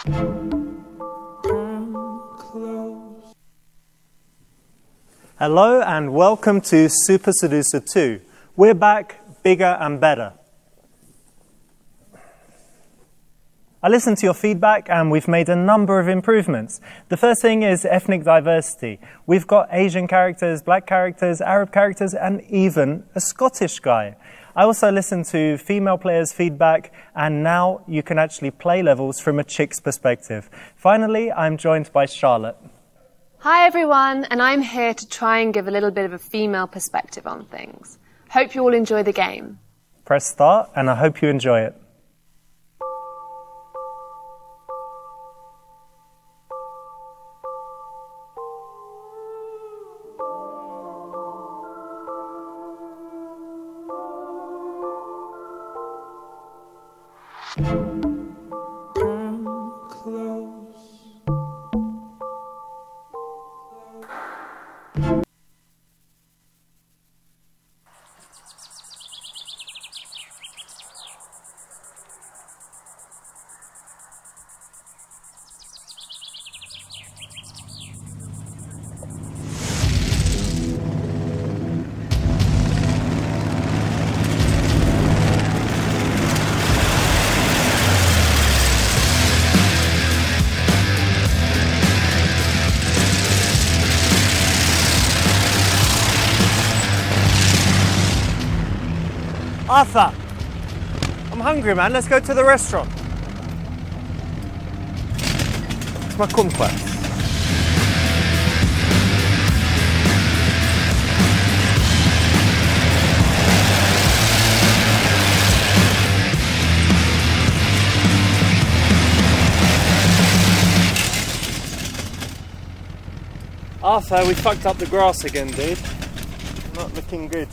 Hello and welcome to Super Seducer 2. We're back, bigger and better. I listened to your feedback and we've made a number of improvements. The first thing is ethnic diversity. We've got Asian characters, black characters, Arab characters, and even a Scottish guy. I also listened to female players' feedback, and now you can actually play levels from a chick's perspective. Finally, I'm joined by Charlotte. Hi everyone, and I'm here to try and give a little bit of a female perspective on things. Hope you all enjoy the game. Press start, and I hope you enjoy it. Arthur, I'm hungry, man. Let's go to the restaurant. It's my kumquat. Arthur, we fucked up the grass again, dude. Not looking good.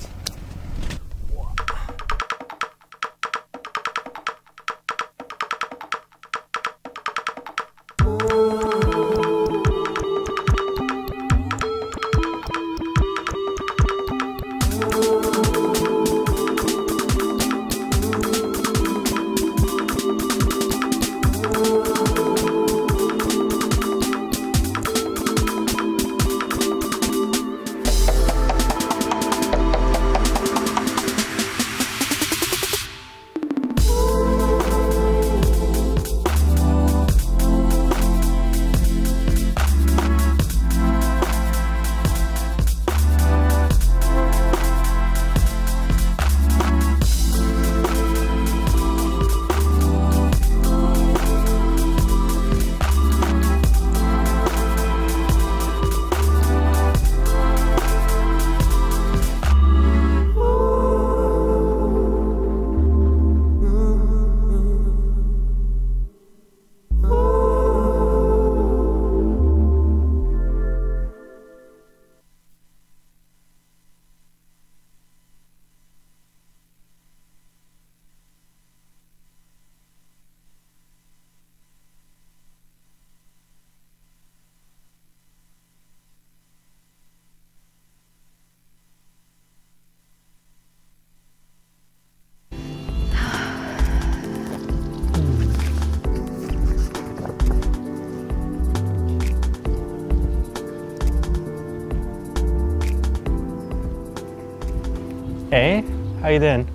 Hey, how you doing?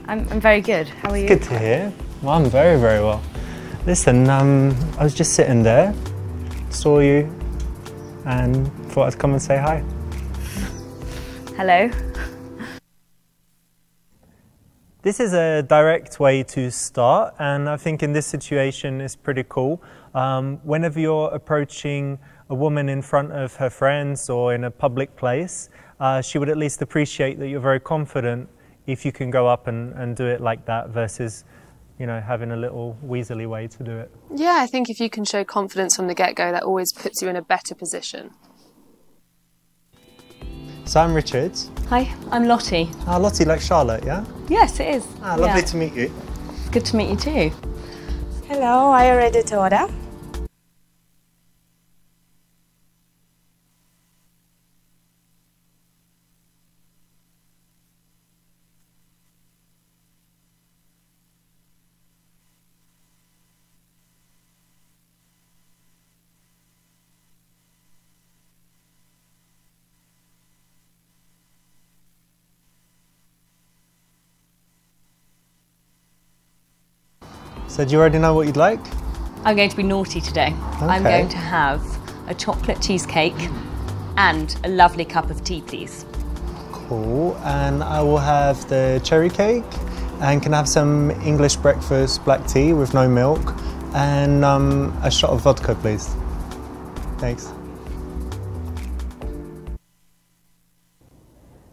I'm very good. How are you? Good to hear. Well, I'm very, very well. Listen, I was just sitting there, saw you, and thought I'd come and say hi. Hello. This is a direct way to start, and I think in this situation it's pretty cool. Whenever you're approaching a woman in front of her friends or in a public place, she would at least appreciate that you're very confident if you can go up and do it like that versus, you know, having a little weaselly way to do it. Yeah, I think if you can show confidence from the get-go, that always puts you in a better position. So I'm Richard. Hi, I'm Lottie. Ah, Lottie, like Charlotte, yeah? Yes, it is. Ah, lovely to meet you. Good to meet you too. Hello, are you ready to order? So do you already know what you'd like? I'm going to be naughty today. I'm Okay. going to have a chocolate cheesecake and a lovely cup of tea, please. Cool. And I will have the cherry cake, and can I have some English breakfast black tea with no milk, and a shot of vodka, please. Thanks.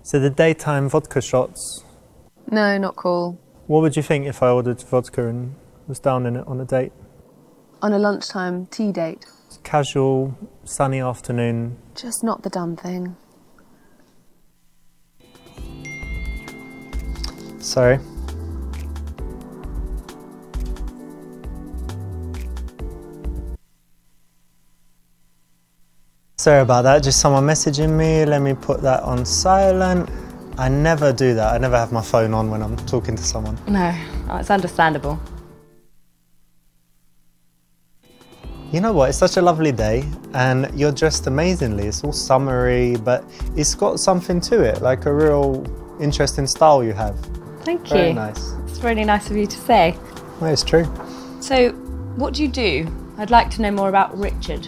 So the daytime vodka shots. No, not cool. What would you think if I ordered vodka and was down in it on a date? On a lunchtime tea date. Casual, sunny afternoon. Just not the done thing. Sorry. Sorry about that, just someone messaging me. Let me put that on silent. I never do that. I never have my phone on when I'm talking to someone. No, it's understandable. You know what, it's such a lovely day and you're dressed amazingly. It's all summery, but it's got something to it, like a real interesting style you have. Thank you. Very nice. It's really nice of you to say. Well, it's true. So, what do you do? I'd like to know more about Richard.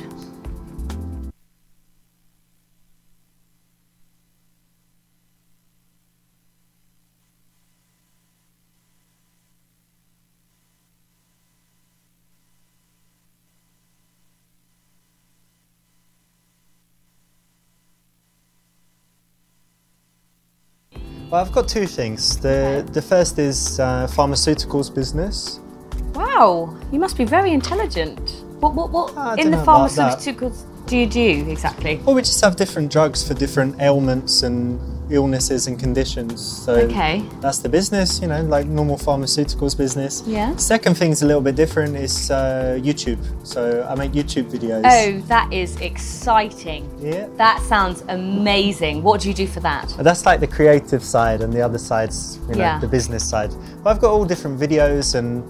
Well, I've got two things. The first is pharmaceuticals business. Wow, you must be very intelligent. What I in don't the know about that. pharmaceuticals do you do exactly? Well, we just have different drugs for different ailments and illnesses and conditions. So Okay. that's the business, you know, like normal pharmaceuticals business. Yeah. Second thing's a little bit different is YouTube. So I make YouTube videos. Oh, that is exciting. Yeah. That sounds amazing. What do you do for that? That's like the creative side, and the other side's, you know, Yeah. the business side. But I've got all different videos and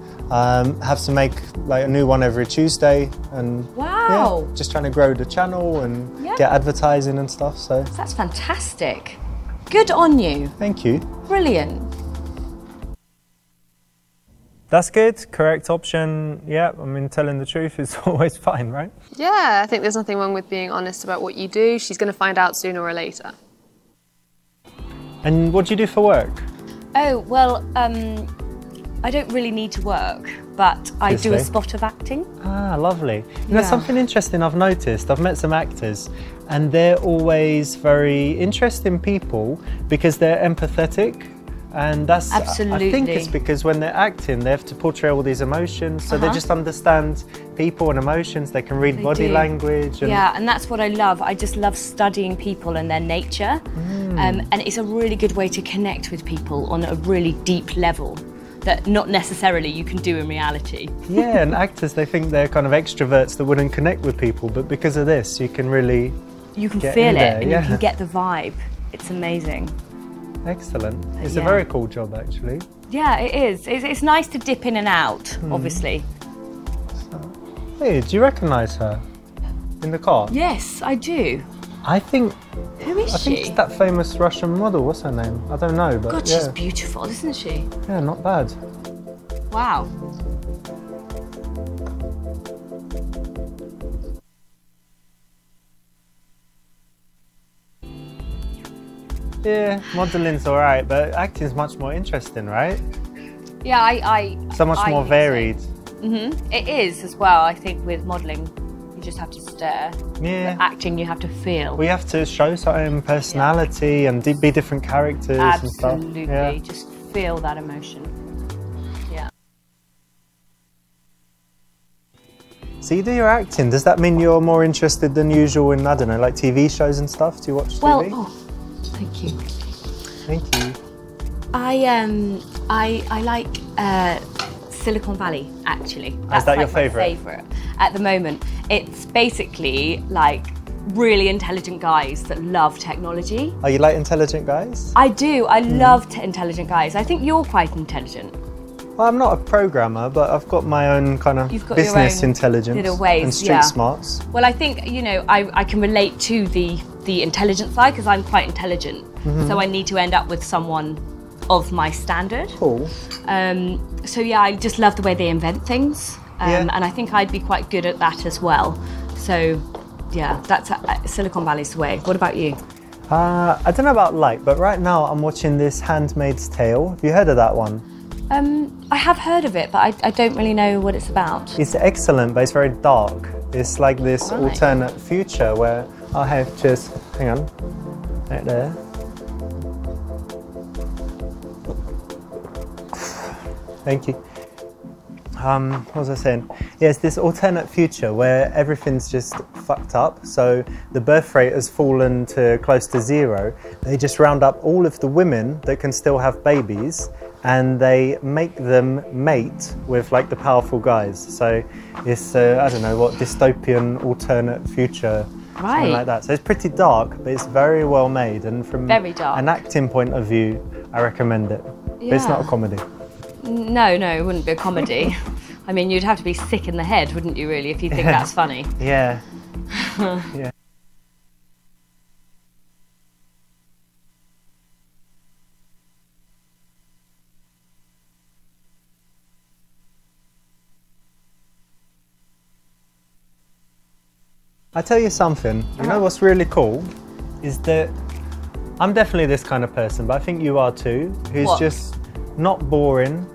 have to make like a new one every Tuesday. And Wow. yeah, just trying to grow the channel and Yeah. get advertising and stuff. So That's fantastic. Good on you. thank you. Brilliant. That's good. Correct option. Yeah, I mean, telling the truth is always fine, right? Yeah, I think there's nothing wrong with being honest about what you do. She's going to find out sooner or later. And what do you do for work? Oh, well, I don't really need to work, but I do a Obviously. spot of acting. Ah, lovely. You know, Yeah. something interesting I've noticed, I've met some actors and they're always very interesting people because they're empathetic. And that's, I think Absolutely. it's because when they're acting, they have to portray all these emotions. So they just understand people and emotions. They can read They body do. language. And Yeah, and that's what I love. I just love studying people and their nature. And it's a really good way to connect with people on a really deep level that not necessarily you can do in reality. yeah, and actors, they think they're kind of extroverts that wouldn't connect with people. But because of this, you can really, You can Get feel in it there, and yeah. you can get the vibe. It's amazing. excellent. It's a Yeah. very cool job, actually. Yeah, it is. It's nice to dip in and out, obviously. Hey, do you recognise her in the car? Yes, I do. I think Who is I think she? it's that famous Russian model. What's her name? I don't know, but God, yeah, she's beautiful, isn't she? yeah, not bad. Wow. Yeah, modelling's all right, but acting's much more interesting, right? Yeah, I So much I more think so. varied. It is as well. I think with modelling, you just have to stare. Yeah. With acting, you have to feel. We have to show certain personality and be different characters and stuff. Absolutely. Yeah. Just feel that emotion. Yeah. So you do your acting. Does that mean you're more interested than usual in, I don't know, like TV shows and stuff? Do you watch Well, TV? oh, thank you. Thank you. I like Silicon Valley, actually. That's that like your favourite? My favourite at the moment. It's basically like really intelligent guys that love technology. Oh, you like intelligent guys? I do. I Hmm. love intelligent guys. I think you're quite intelligent. Well, I'm not a programmer, but I've got my own kind of You've got your business own intelligence little ways, and street yeah. smarts. Well, I think, you know, I can relate to the intelligent side because I'm quite intelligent. Mm-hmm. So I need to end up with someone of my standard. Cool. So yeah, I just love the way they invent things. And I think I'd be quite good at that as well. So yeah, that's Silicon Valley's the way. What about you? I don't know about light, but right now I'm watching this Handmaid's Tale. Have you heard of that one? I have heard of it, but I don't really know what it's about. It's excellent, but it's very dark. It's like this alternate future where I have just, hang on, right there. Thank you. What was I saying? Yes, this alternate future where everything's just fucked up. So the birth rate has fallen to close to 0. They just round up all of the women that can still have babies and they make them mate with like the powerful guys. So it's, I don't know what, dystopian alternate future. Something like that. So it's pretty dark, but it's very well made. And from an acting point of view, I recommend it. Yeah. But it's not a comedy. No, it wouldn't be a comedy. I mean, you'd have to be sick in the head, wouldn't you, really, if you think that's funny? Yeah. Yeah. I tell you something, you know what's really cool? Is that I'm definitely this kind of person, but I think you are too, who's just not boring,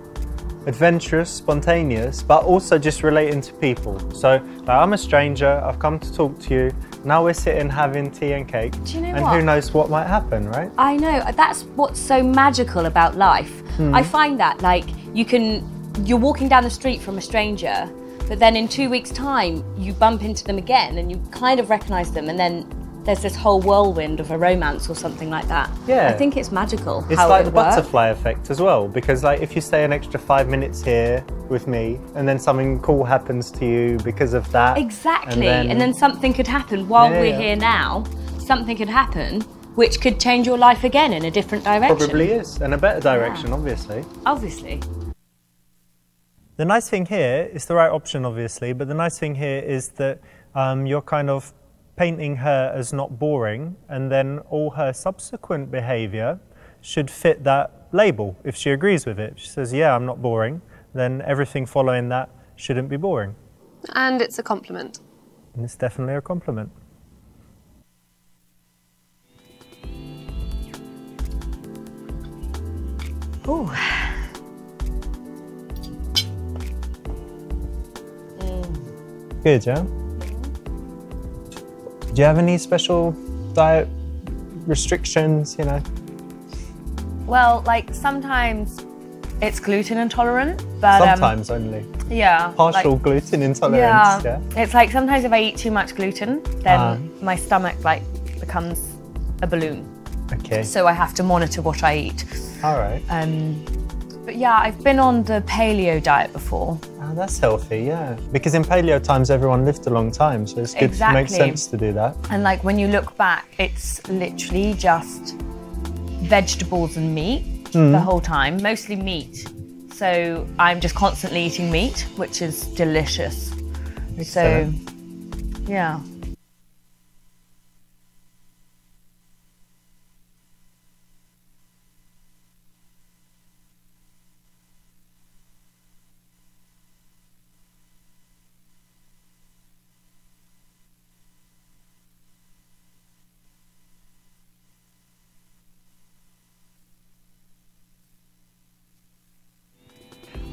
adventurous, spontaneous, but also just relating to people. So like, I'm a stranger, I've come to talk to you, now we're sitting having tea and cake. Do you know and what? Who knows what might happen, right? I know, that's what's so magical about life. I find that, like, you're walking down the street from a stranger, but then in 2 weeks' time, you bump into them again and you kind of recognise them, and then there's this whole whirlwind of a romance or something like that. Yeah. I think it's magical. It's like the butterfly effect as well, because like if you stay an extra 5 minutes here with me and then something cool happens to you because of that. Exactly, and then something could happen while we're here now, something could happen which could change your life again in a different direction. Probably is, and a better direction, obviously. Obviously. The nice thing here is the right option, obviously, but the nice thing here is that you're kind of painting her as not boring, and then all her subsequent behaviour should fit that label if she agrees with it. If she says, yeah, I'm not boring, then everything following that shouldn't be boring. And it's a compliment. And it's definitely a compliment. Ooh. Good, yeah? Do you have any special diet restrictions, you know? Well, like sometimes it's gluten intolerant, but sometimes only. Yeah. Partial like, gluten intolerance. Yeah. It's like sometimes if I eat too much gluten, then my stomach like becomes a balloon. Okay. So I have to monitor what I eat. All right. But yeah, I've been on the paleo diet before. Oh, that's healthy, yeah. Because in paleo times, everyone lived a long time, so it's good to make sense to do that. And like when you look back, it's literally just vegetables and meat the whole time, mostly meat. So I'm just constantly eating meat, which is delicious. Excellent. So, yeah.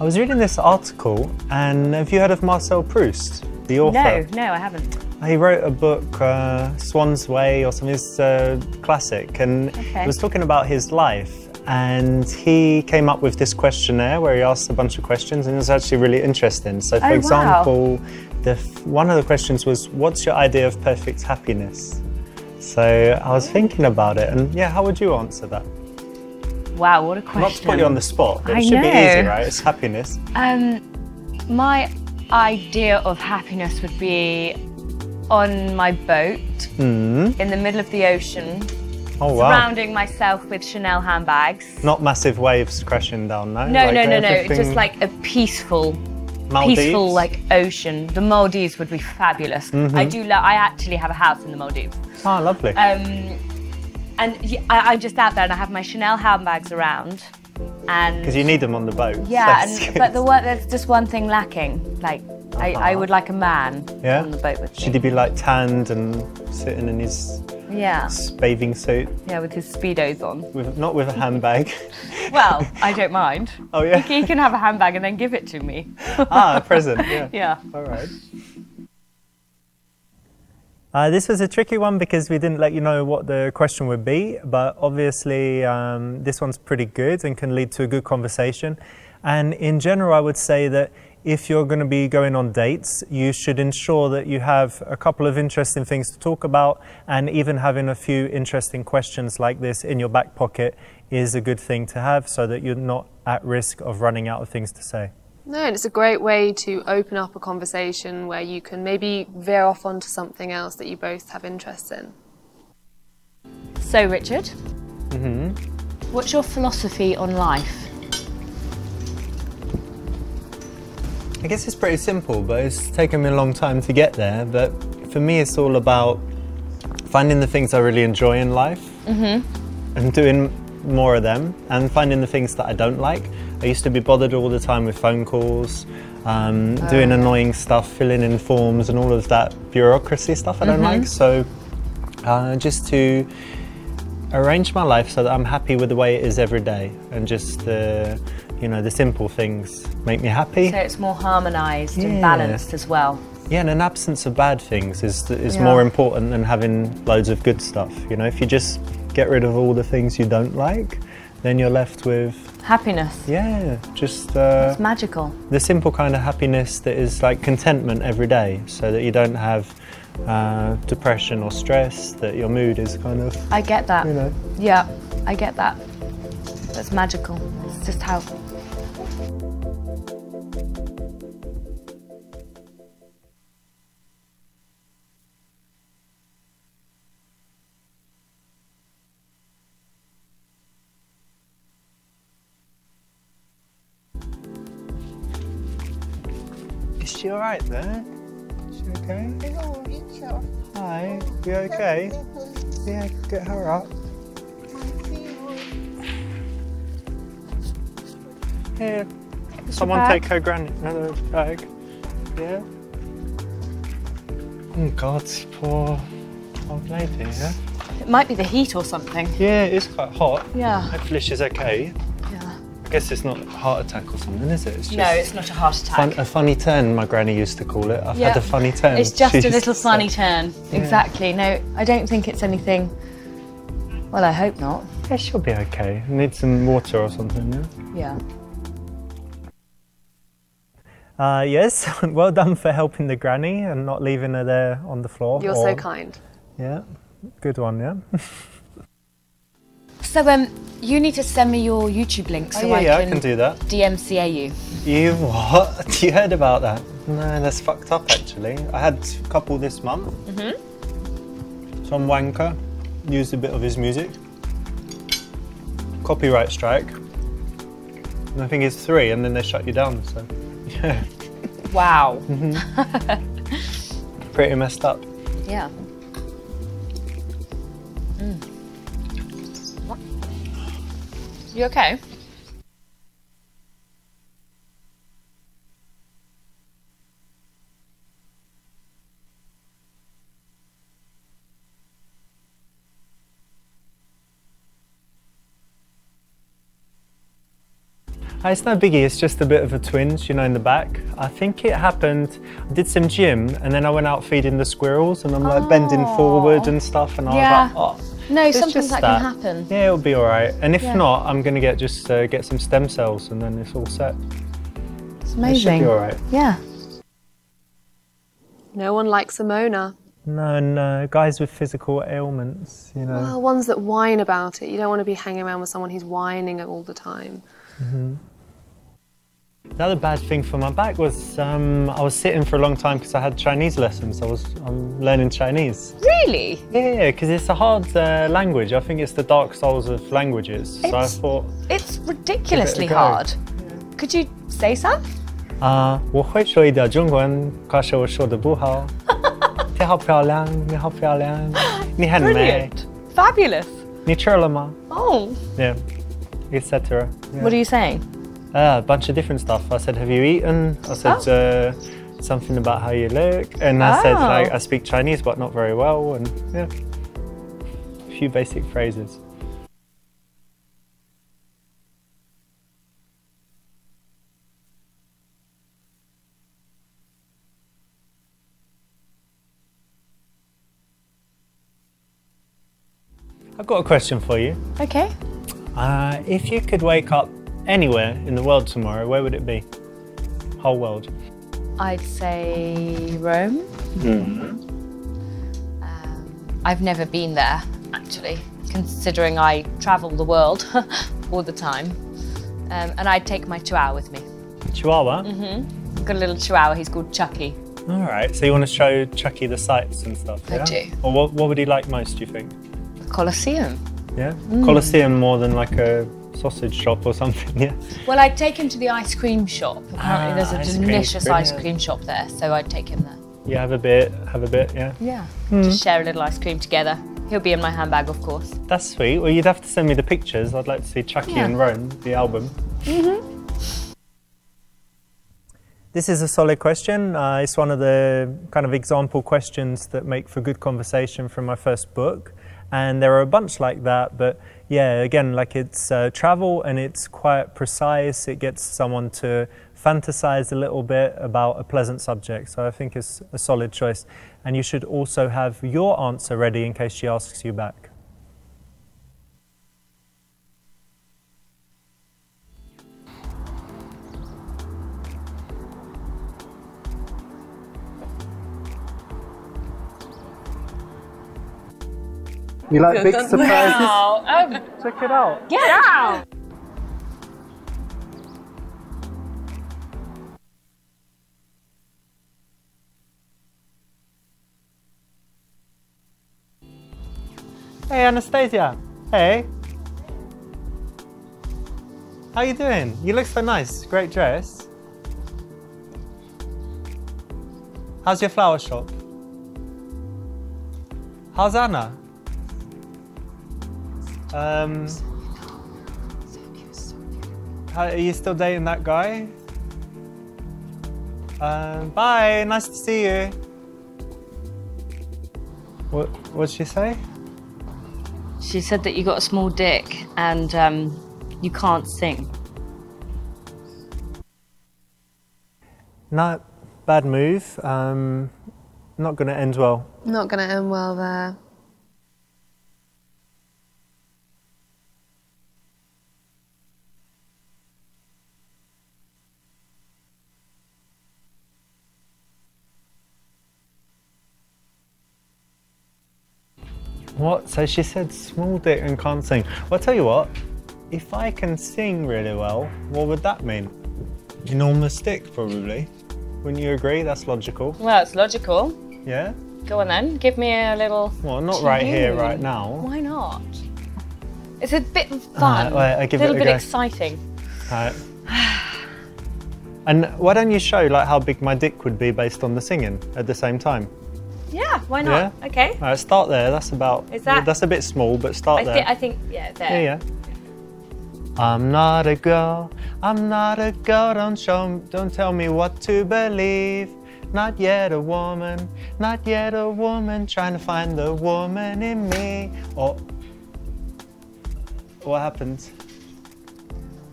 I was reading this article, and have you heard of Marcel Proust, the author? No, I haven't. He wrote a book, Swan's Way or something, it's a classic, and it was talking about his life. And he came up with this questionnaire where he asked a bunch of questions, and it was actually really interesting. So for example, one of the questions was, what's your idea of perfect happiness? So I was thinking about it, and yeah, how would you answer that? Wow, what a question. Not to put you on the spot, but it should be easy, right? It's happiness. My idea of happiness would be on my boat, in the middle of the ocean, surrounding myself with Chanel handbags. Not massive waves crashing down, no? No, no. Just like a peaceful like ocean. The Maldives would be fabulous. I actually have a house in the Maldives. Oh, lovely. And I'm just out there and I have my Chanel handbags around And because you need them on the boat. yeah, so but there's just one thing lacking. Like, I would like a man on the boat with me. Should he be like tanned and sitting in his bathing suit? Yeah, with his Speedos on. Not with a handbag. Well, I don't mind. Oh yeah? He can have a handbag and then give it to me. A present, yeah. Yeah. All right. This was a tricky one because we didn't let you know what the question would be, but obviously this one's pretty good and can lead to a good conversation. And in general, I would say that if you're going to be going on dates, you should ensure that you have a couple of interesting things to talk about, and even having a few interesting questions like this in your back pocket is a good thing to have so that you're not at risk of running out of things to say. No, and it's a great way to open up a conversation where you can maybe veer off onto something else that you both have interest in. So, Richard, what's your philosophy on life? I guess it's pretty simple, but it's taken me a long time to get there. But for me, it's all about finding the things I really enjoy in life and doing more of them, and finding the things that I don't like. I used to be bothered all the time with phone calls, doing annoying stuff, filling in forms and all of that bureaucracy stuff I don't like. So just to arrange my life so that I'm happy with the way it is every day, and just you know, the simple things make me happy. So it's more harmonised and balanced as well. Yeah, and an absence of bad things is more important than having loads of good stuff. You know, if you just get rid of all the things you don't like, then you're left with happiness. Yeah, just it's magical. The simple kind of happiness that is like contentment every day, so that you don't have depression or stress, that your mood is kind of... I get that. You know. Yeah, I get that. That's magical. It's just how... Is she alright there? Is she okay? Hi, you okay? Yeah, get her up. Here, someone take her another bag. Yeah? Oh God, poor old lady, yeah? It might be the heat or something. Yeah, it is quite hot. Yeah. Hopefully she's okay. Yeah. I guess it's not a heart attack or something, is it? It's just No, it's not a heart attack. a funny turn, my granny used to call it. I've had a funny turn. It's just She a used little to funny say. turn. Yeah. Exactly. No, I don't think it's anything... Well, I hope not. Yeah, she'll be okay. Need some water or something, yeah? Yeah. Yes, well done for helping the granny and not leaving her there on the floor. You're so kind. Yeah, good one, yeah? So, you need to send me your YouTube link so I can do that. DMCA you. You what? You heard about that? No, that's fucked up actually. I had a couple this month. Some wanker used a bit of his music. Copyright strike. And I think it's 3 and then they shut you down, so yeah. Wow. Pretty messed up. Yeah. You okay? It's no biggie, it's just a bit of a twinge, you know, in the back. I think it happened, I did some gym and then I went out feeding the squirrels and I'm like bending forward and stuff and I was like, oh. No, It's sometimes just that can happen. Yeah, it'll be all right. And if not, I'm going to get some stem cells and then it's all set. It's It amazing. should be all right. Yeah. No one likes a moaner. No, guys with physical ailments, you know. Well, ones that whine about it. You don't want to be hanging around with someone who's whining all the time. The other bad thing for my back was I was sitting for a long time because I had Chinese lessons. I'm learning Chinese. Really? Yeah, because it's a hard language. I think it's the dark souls of languages. So I thought... It's ridiculously Give it a go. hard. Could you say some? 我会说一点中文，可是我说的不好。你好漂亮，你好漂亮，你很美。 Brilliant. Fabulous. 你吃了吗？ Oh. Yeah. etc. Yeah. What are you saying? A bunch of different stuff. I said, have you eaten? I said something about how you look. And I said, like, I speak Chinese, but not very well. And yeah, a few basic phrases. I've got a question for you. Okay. If you could wake up anywhere in the world tomorrow, where would it be? Whole world. I'd say Rome. I've never been there, actually, considering I travel the world all the time. And I'd take my chihuahua with me. Chihuahua? I've got a little chihuahua, he's called Chucky. All right, so you want to show Chucky the sights and stuff, yeah? I do. Or what would he like most, do you think? The Colosseum. Yeah? Colosseum more than like a sausage shop or something, yeah? Well, I'd take him to the ice cream shop. Apparently there's a ice cream, delicious ice brilliant. cream shop there, so I'd take him there. Yeah, have a bit, yeah? Yeah. Just share a little ice cream together. He'll be in my handbag, of course. That's sweet. Well, you'd have to send me the pictures. I'd like to see Chucky in Rome, the album. This is a solid question. It's one of the kind of example questions that make for good conversation from my first book. And there are a bunch like that, but yeah, again, like it's travel and it's quite precise. It gets someone to fantasize a little bit about a pleasant subject. So I think it's a solid choice. And you should also have your answer ready in case she asks you back. You like big surprises? Wow. Check it out. Get out! Hey, Anastasia. Hey. How you doing? You look so nice. Great dress. How's your flower shop? How's Anna? Are you still dating that guy? Bye, nice to see you. What'd she say? She said that you got a small dick and you can't sing. Not bad move. Not gonna end well. Not going to end well there. What? So she said small dick and can't sing. Well, I'll tell you what, if I can sing really well, what would that mean? Enormous dick, probably. Wouldn't you agree? That's logical. Well, it's logical. Yeah? Go on then, give me a little... Well, not right here, right now. Why not? It's a bit fun, Wait, I give a little it a bit go. Exciting. Alright. And why don't you show like how big my dick would be based on the singing at the same time? Yeah, why not? Yeah? Okay. Alright, start there. That's about... Is that- That's a bit small, but start there. I think, yeah, there. Yeah. I'm not a girl, don't tell me what to believe. Not yet a woman, trying to find the woman in me. Or, what happened?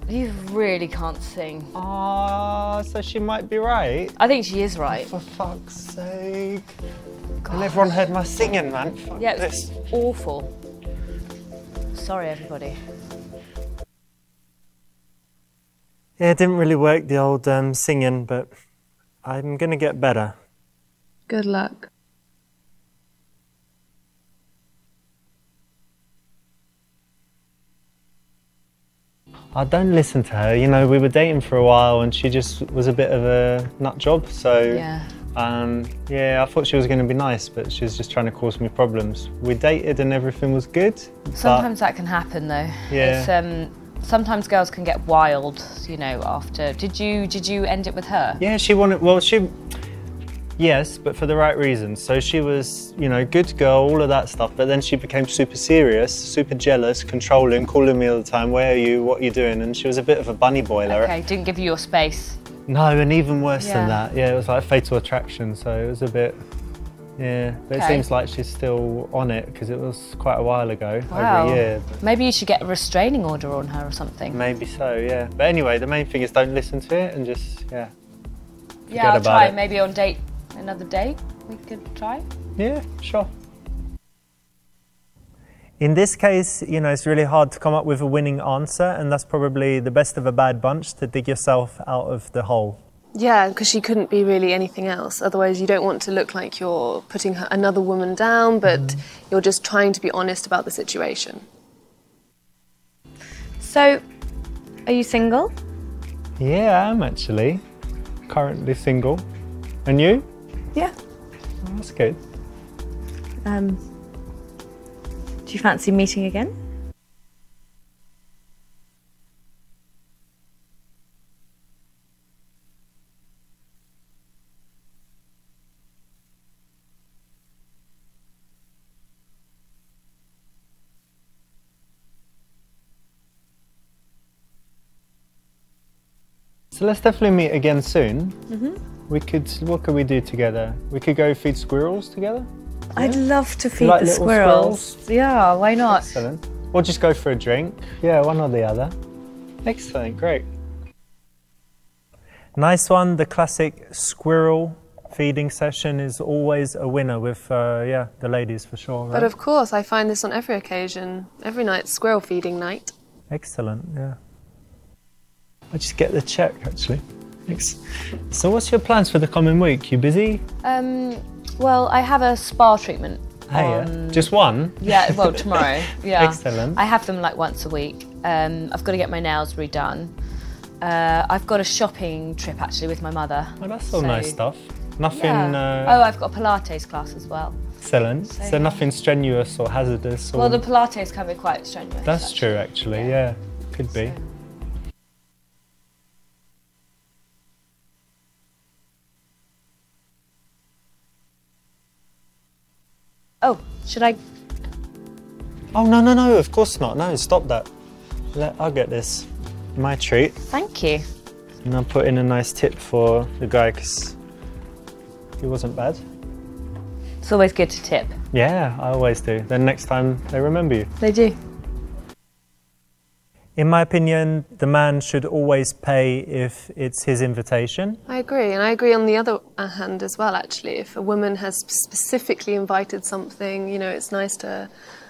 You really can't sing. Ah, so she might be right. I think she is right. For fuck's sake. And everyone heard my singing, man. Fuck Yeah, this. it's awful. Sorry, everybody. Yeah, it didn't really work, the old singing, but I'm gonna get better. Good luck. I don't listen to her. You know, we were dating for a while and she just was a bit of a nut job. So, Yeah. Yeah, I thought she was going to be nice, but she was just trying to cause me problems. We dated and everything was good. Sometimes that can happen, though. Yeah. It's, sometimes girls can get wild, you know, after. Did you end it with her? Yeah, she wanted, well, Yes, but for the right reasons. So she was, you know, good girl, all of that stuff, but then she became super serious, super jealous, controlling, calling me all the time, where are you, what are you doing? And she was a bit of a bunny boiler. Okay, didn't give you your space. No, and even worse than that. Yeah, it was like fatal attraction, so it was a bit, yeah. But it seems like she's still on it, because it was quite a while ago, over a year. But maybe you should get a restraining order on her or something. Maybe so, yeah. But anyway, the main thing is don't listen to it and just, yeah. Yeah, I'll try. Maybe on another date we could try. Yeah, sure. In this case, you know, it's really hard to come up with a winning answer, and that's probably the best of a bad bunch to dig yourself out of the hole. Yeah, because she couldn't be really anything else. Otherwise, you don't want to look like you're putting another woman down, but you're just trying to be honest about the situation. So, are you single? Yeah, I am actually. Currently single. And you? Yeah. Oh, that's good. Do you fancy meeting again? So let's definitely meet again soon. What could we do together? We could go feed squirrels together? I'd love to feed like the little squirrels. Yeah, why not? Excellent. Or just go for a drink. Yeah, one or the other. Excellent, great. Nice one. The classic squirrel feeding session is always a winner with, the ladies for sure. Right? But of course, I find this on every occasion. Every night's squirrel feeding night. Excellent, yeah. I'll just get the check, actually. Thanks. So what's your plans for the coming week? You busy? Well, I have a spa treatment. Yeah. Just one? Yeah, well, tomorrow. Yeah. Excellent. I have them like once a week. I've got to get my nails redone. I've got a shopping trip actually with my mother. Oh, that's all nice stuff. Nothing... Yeah. Oh, I've got a Pilates class as well. Excellent. So nothing strenuous or hazardous? Or... Well, the Pilates can be quite strenuous. That's true, actually, yeah. Could be. Oh, should I? Oh, no, of course not. No, stop that. I'll get this. My treat. Thank you. And I'll put in a nice tip for the guy, because he wasn't bad. It's always good to tip. Yeah, I always do. Then next time they remember you. They do. In my opinion, the man should always pay if it's his invitation. I agree, and I agree on the other hand as well, actually. If a woman has specifically invited something, you know, it's nice to...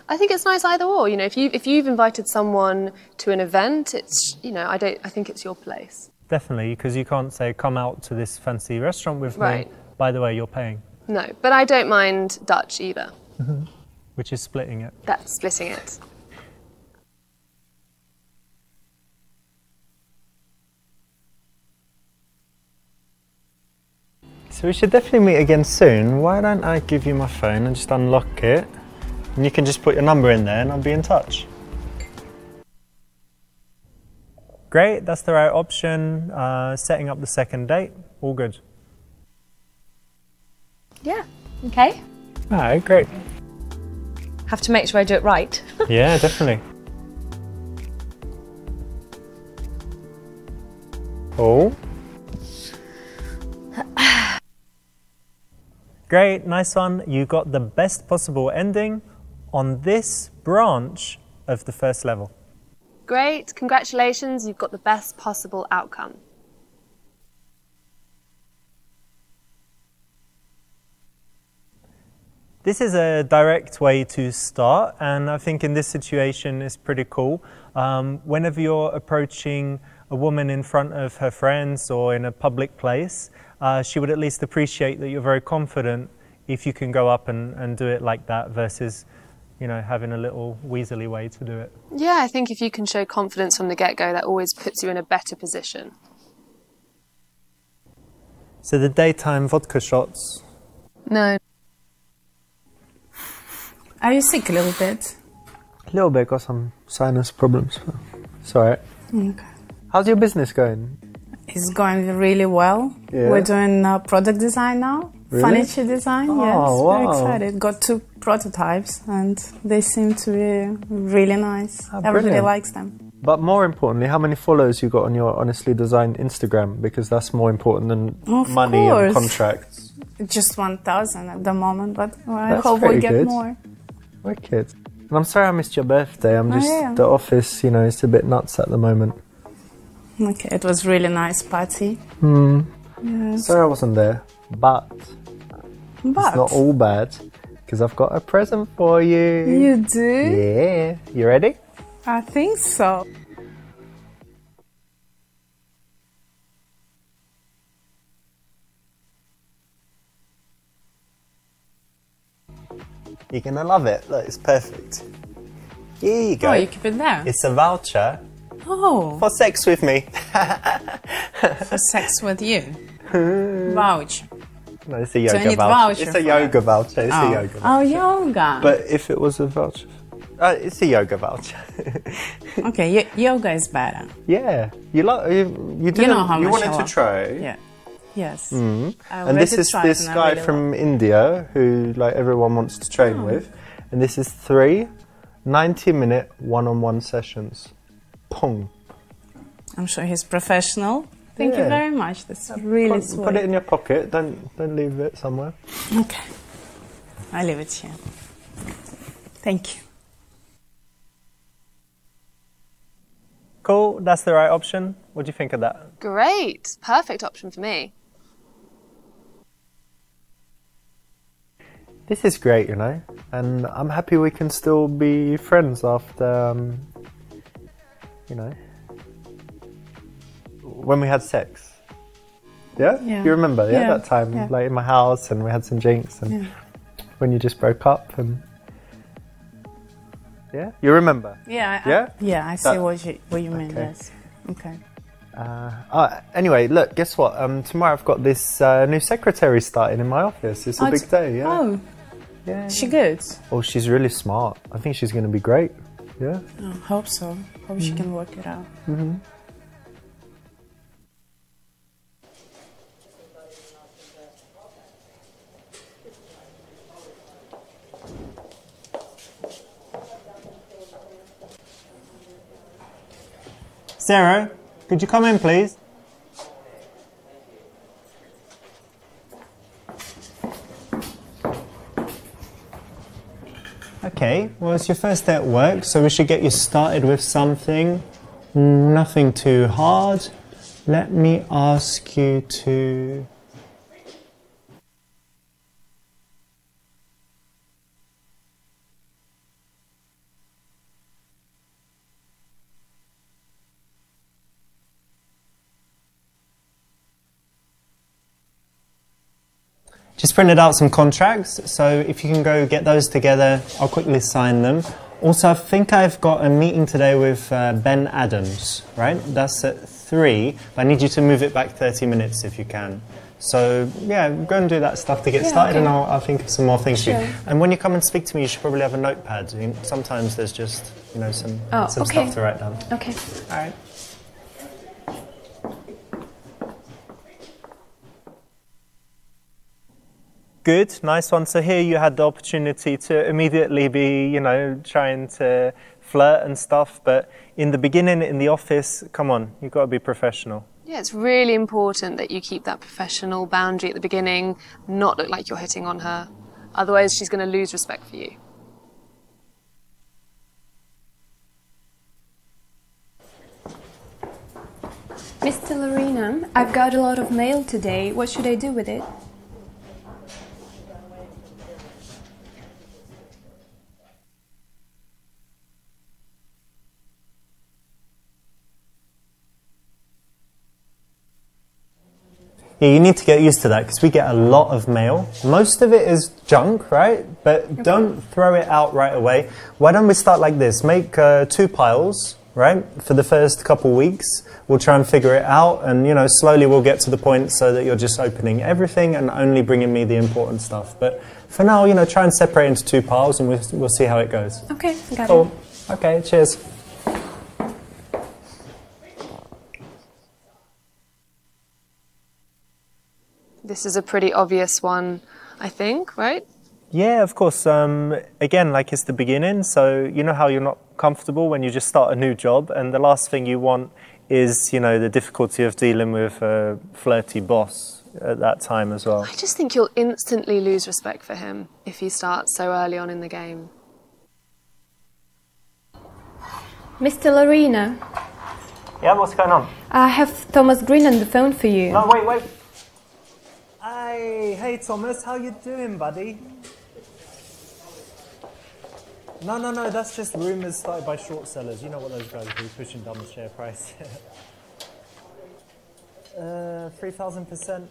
I think it's nice either or, you know, if you've invited someone to an event, it's, you know, I think it's your place. Definitely, because you can't say, come out to this fancy restaurant with me, by the way, you're paying. No, but I don't mind Dutch either. Which is splitting it. That's splitting it. So we should definitely meet again soon. Why don't I give you my phone and just unlock it, and you can just put your number in there and I'll be in touch. Great, that's the right option. Setting up the second date, all good. Yeah, okay. All right, great. Have to make sure I do it right. Yeah, definitely. Oh. Great, nice one. You got the best possible ending on this branch of the first level. Great, congratulations, you've got the best possible outcome. This is a direct way to start, and I think in this situation it's pretty cool. Whenever you're approaching a woman in front of her friends or in a public place, she would at least appreciate that you're very confident if you can go up and do it like that versus, you know, having a little weaselly way to do it. Yeah, I think if you can show confidence from the get-go, that always puts you in a better position. So the daytime vodka shots? No. Are you sick a little bit? A little bit, got some sinus problems. It's alright. Okay. How's your business going? It's going really well. Yeah. We're doing product design now. furniture design. Yes, wow. very excited. Got 2 prototypes, and they seem to be really nice. Everybody brilliant. likes them. But more importantly, how many followers you got on your Honestly Designed Instagram? Because that's more important than Of money course. and contracts. Just 1,000 at the moment, but I That's hope we pretty get good. more. Wicked. And I'm sorry I missed your birthday. I'm just, yeah. the office, you know, it's a bit nuts at the moment. Okay, it was really nice party. Yes. Sorry I wasn't there, but But it's not all bad, because I've got a present for you. you do? Yeah. You ready? I think so. You're going to love it. Look, it's perfect. Here you go. Oh, you keep it there? It's a voucher Oh, for sex with me. for sex with you. Vouch. No, it's a I yoga need voucher. voucher It's a for yoga voucher. It's a yoga voucher. Oh, yoga. But if it was a voucher... it's a yoga voucher. Okay, yoga is better. Yeah. You didn't, know how you much wanted I to love. try. Yeah. Yes. And this is this guy from India who like everyone wants to train with. And this is 3 90-minute one-on-one sessions. Pong. I'm sure he's professional. Thank you Yeah. very much. That's really sweet. Put it in your pocket. Don't leave it somewhere. Okay. I leave it here. Thank you. Cool. That's the right option. What do you think of that? Great. Perfect option for me. This is great, you know, and I'm happy we can still be friends after, you know, when we had sex. Yeah? Yeah. You remember, Yeah. that time, Yeah. like in my house, and we had some drinks, and when you just broke up, and yeah, you remember? Yeah. I see That- what you mean. Okay. Yes. Okay. Anyway, look, guess what? Tomorrow I've got this new secretary starting in my office. It's a big day, yeah. Oh, Yeah. she good. Oh, she's really smart. I think she's going to be great. Yeah. Oh, hope so. Hope she can work it out. Sarah, could you come in, please? Okay, well, it's your first day at work, so we should get you started with something. Nothing too hard. Let me ask you to... Just printed out some contracts, so if you can go get those together, I'll quickly sign them. Also, I think I've got a meeting today with Ben Adams, right? That's at 3, but I need you to move it back 30 minutes if you can. So, yeah, go and do that stuff to get started, and I'll think of some more things for you. And when you come and speak to me, you should probably have a notepad. Sometimes there's just, you know, some stuff to write down. Okay. All right. Good, nice one. So here you had the opportunity to immediately be, you know, trying to flirt and stuff, but in the beginning, in the office, come on, you've got to be professional. Yeah, it's really important that you keep that professional boundary at the beginning, not look like you're hitting on her. Otherwise, she's going to lose respect for you. Mr. Lorena, I've got a lot of mail today. What should I do with it? Yeah, you need to get used to that because we get a lot of mail. Most of it is junk, right? But don't throw it out right away. Why don't we start like this? Make 2 piles, right? For the first couple weeks, we'll try and figure it out, and you know, slowly we'll get to the point so that you're just opening everything and only bringing me the important stuff. But for now, you know, try and separate into 2 piles, and we'll see how it goes. Okay, got Cool. it. Okay, cheers. This is a pretty obvious one, I think, right? Yeah, of course. Again, like it's the beginning, so you know how you're not comfortable when you just start a new job, and the last thing you want is, you know, the difficulty of dealing with a flirty boss at that time as well. I just think you'll instantly lose respect for him if you start so early on in the game. Mr. Lorena, Yeah, what's going on? I have Thomas Green on the phone for you. No, wait. Hey, Thomas, how you doing, buddy? No, that's just rumours started by short sellers. You know what those guys do, pushing down the share price. 3,000%.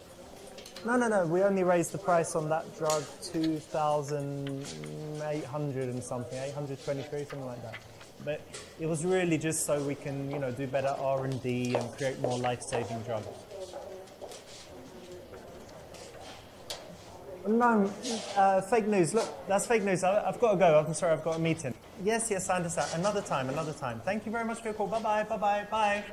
No, we only raised the price on that drug 2,800 and something, 823, something like that. But it was really just so we can, you know, do better R&D and create more life-saving drugs. No, fake news. Look, that's fake news. I've got to go. I'm sorry, I've got a meeting. Yes, I understand. Another time. Thank you very much for your call. Bye.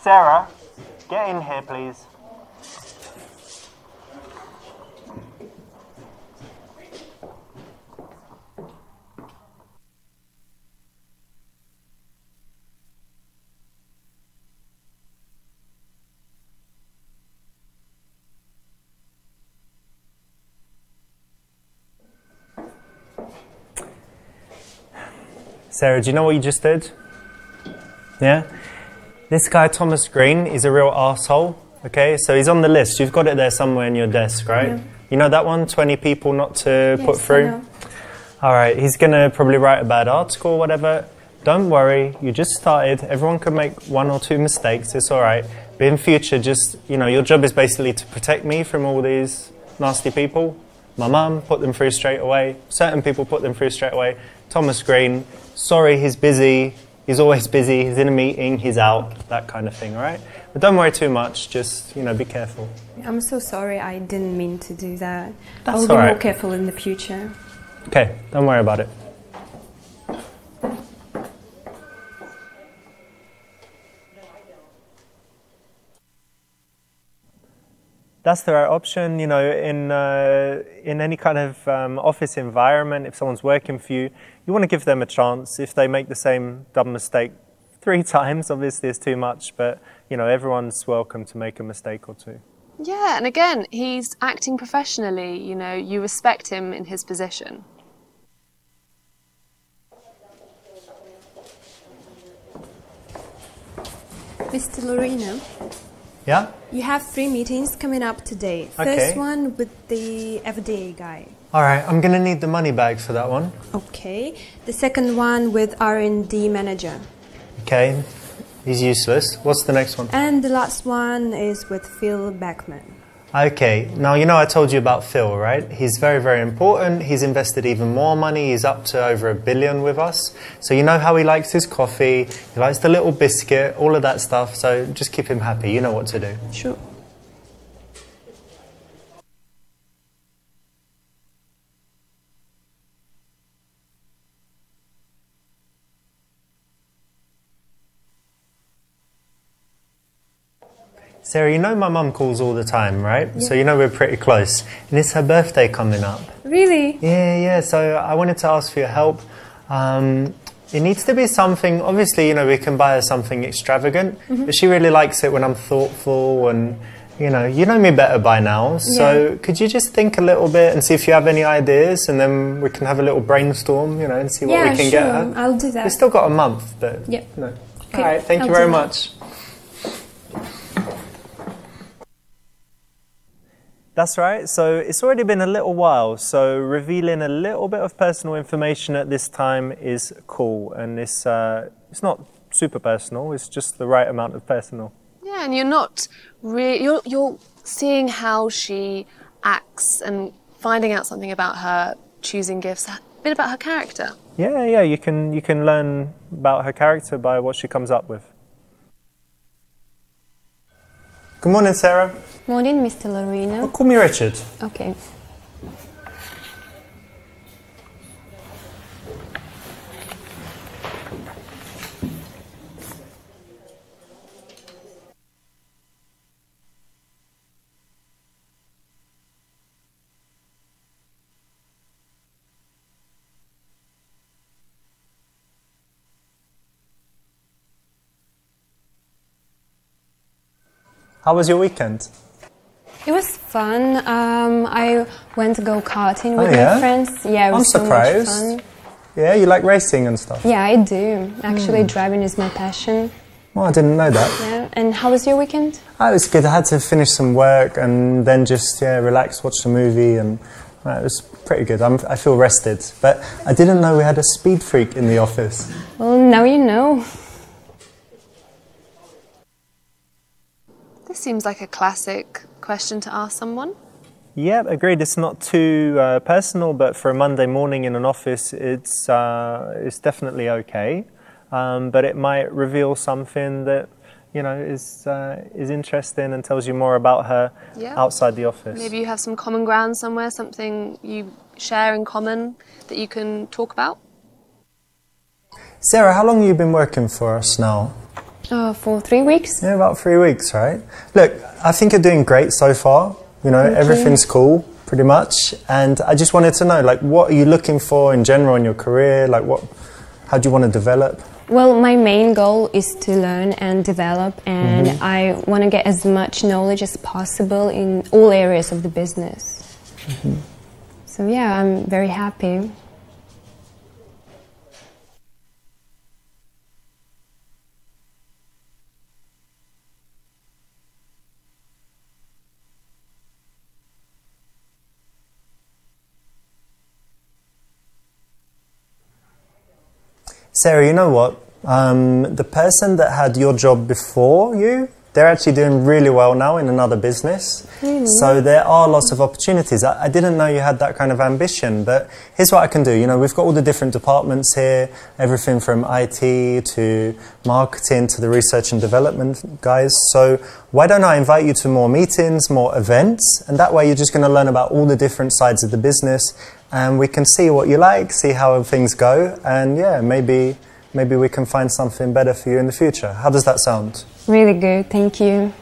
Sarah, get in here, please. Sarah, do you know what you just did? Yeah? This guy, Thomas Green, is a real arsehole, okay? So he's on the list. You've got it there somewhere in your desk, right? Yeah. You know that one? 20 people not to put through? I know. All right, he's going to probably write a bad article or whatever. Don't worry, you just started. Everyone can make 1 or 2 mistakes. It's all right. But in future, just, you know, your job is basically to protect me from all these nasty people. My mum, put them through straight away. Certain people put them through straight away. Thomas Green, sorry, he's busy. He's always busy. He's in a meeting. He's out. That kind of thing, all right? But don't worry too much. Just, you know, be careful. I'm so sorry. I didn't mean to do that. That's I'll be more careful in the future. Okay, don't worry about it. That's the right option, you know, in any kind of office environment. If someone's working for you, you want to give them a chance. If they make the same dumb mistake 3 times, obviously it's too much, but, you know, everyone's welcome to make a mistake or 2. Yeah, and again, he's acting professionally, you know, you respect him in his position. Mr. Lorena? Yeah? You have 3 meetings coming up today. Okay. First one with the FDA guy. All right, I'm going to need the money back for that one. Okay. The second one with R&D manager. Okay, he's useless. What's the next one? And the last one is with Phil Beckman. Okay, now you know I told you about Phil, right? He's very, very important. He's invested even more money. He's up to over $1 billion with us. So you know how he likes his coffee, he likes the little biscuit, all of that stuff. So just keep him happy. You know what to do. Sure. Sarah, you know my mum calls all the time, right? Yeah. So you know we're pretty close. And it's her birthday coming up. Really? Yeah. So I wanted to ask for your help. It needs to be something, obviously, you know, we can buy her something extravagant, but she really likes it when I'm thoughtful and, you know me better by now. So could you just think a little bit and see if you have any ideas, and then we can have a little brainstorm, you know, and see what we can get her? I'll do that. We've still got a month, but, you know. Okay. All right, thank you very much. That's right, so it's already been a little while, so revealing a little bit of personal information at this time is cool, and it's not super personal, it's just the right amount of personal. Yeah, and you're not you're seeing how she acts and finding out something about her, choosing gifts, a bit about her character. Yeah, you can learn about her character by what she comes up with. Good morning, Sarah. Morning, Mr. Lorena. Oh, call me Richard. Okay. How was your weekend? It was fun. I went to go karting with yeah? my friends. Yeah, it I'm was so surprised. much fun. Yeah, you like racing and stuff? Yeah, I do. Actually, driving is my passion. Well, I didn't know that. Yeah. And how was your weekend? Oh, it was good. I had to finish some work and then just relax, watch the movie, and it was pretty good. I feel rested. But I didn't know we had a speed freak in the office. Well, now you know. This seems like a classic question to ask someone. Yeah, agreed. It's not too personal, but for a Monday morning in an office, it's definitely okay. But it might reveal something that is interesting and tells you more about her outside the office. Maybe you have some common ground somewhere, something you share in common that you can talk about. Sarah, how long have you been working for us now? For 3 weeks. Yeah, about 3 weeks, right? Look, I think you're doing great so far. Everything's cool, pretty much. And I just wanted to know, what are you looking for in general in your career? How do you want to develop? Well, my main goal is to learn and develop, and I want to get as much knowledge as possible in all areas of the business. So yeah, I'm very happy. Sarah, you know what? The person that had your job before you, they're actually doing really well now in another business. So there are lots of opportunities. I didn't know you had that kind of ambition, but here's what I can do. We've got all the different departments here, everything from IT to marketing to the research and development guys. So why don't I invite you to more meetings, more events, and that way you're just going to learn about all the different sides of the business, and we can see what you like, see how things go, and yeah, maybe we can find something better for you in the future. How does that sound? Really good, thank you.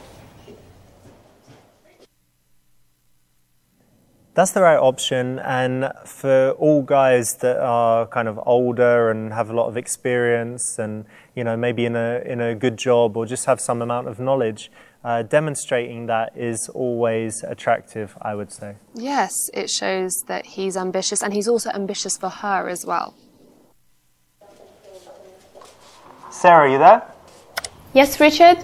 That's the right option, and for all guys that are kind of older and have a lot of experience and maybe in a good job or just have some amount of knowledge, demonstrating that is always attractive, I would say. Yes, it shows that he's ambitious, and he's also ambitious for her as well. Sarah, you there? Yes, Richard?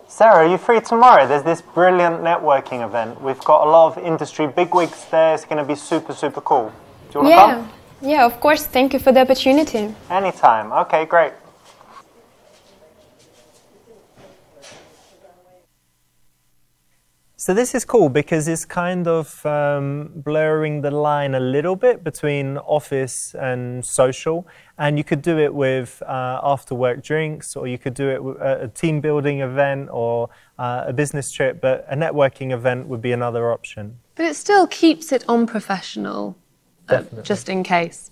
Sarah, are you free tomorrow? There's this brilliant networking event. We've got a lot of industry bigwigs there. It's going to be super, super cool. Do you want to come? Yeah, of course. Thank you for the opportunity. Anytime. Okay, great. So this is cool because it's kind of blurring the line a little bit between office and social, and you could do it with after-work drinks, or you could do it with a team building event or a business trip, but a networking event would be another option. But it still keeps it unprofessional, just in case.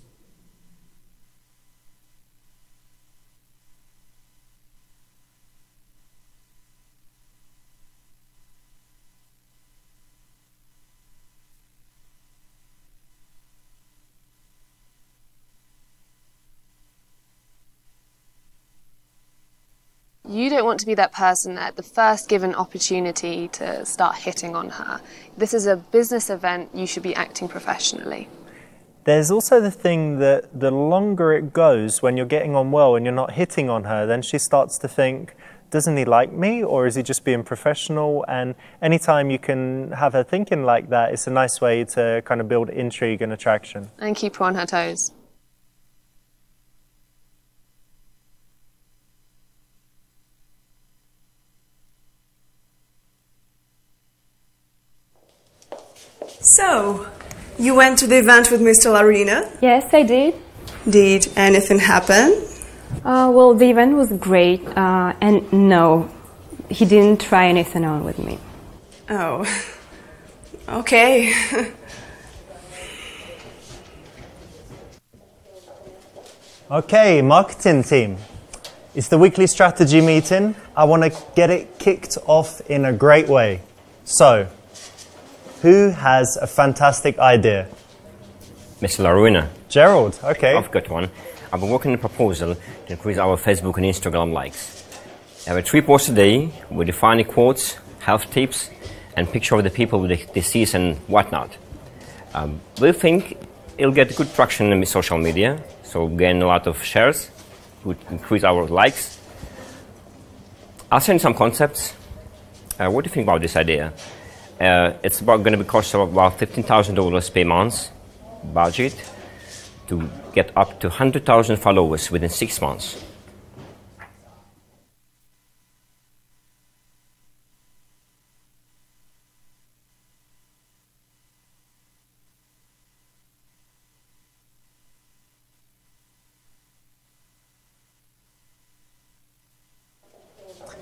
You don't want to be that person at the first given opportunity to start hitting on her. This is a business event, you should be acting professionally. There's also the thing that the longer it goes, when you're getting on well and you're not hitting on her, then she starts to think, doesn't he like me, or is he just being professional? And anytime you can have her thinking like that, it's a nice way to kind of build intrigue and attraction. And keep her on her toes. So, you went to the event with Mr. Larina? Yes, I did. Did anything happen? Well, the event was great, and no, he didn't try anything on with me. Oh, okay. Okay, marketing team. It's the weekly strategy meeting. I want to get it kicked off in a great way. So, who has a fantastic idea? Mr. Laruina. Gerald, okay. I've got one. I've been working on a proposal to increase our Facebook and Instagram likes. I have 3 posts a day with defining quotes, health tips, and picture of the people with the disease and whatnot. We think it'll get good traction in social media, so gain a lot of shares, would increase our likes. I'll send some concepts. What do you think about this idea? It's going to be cost of about $15,000 per month budget to get up to 100,000 followers within 6 months.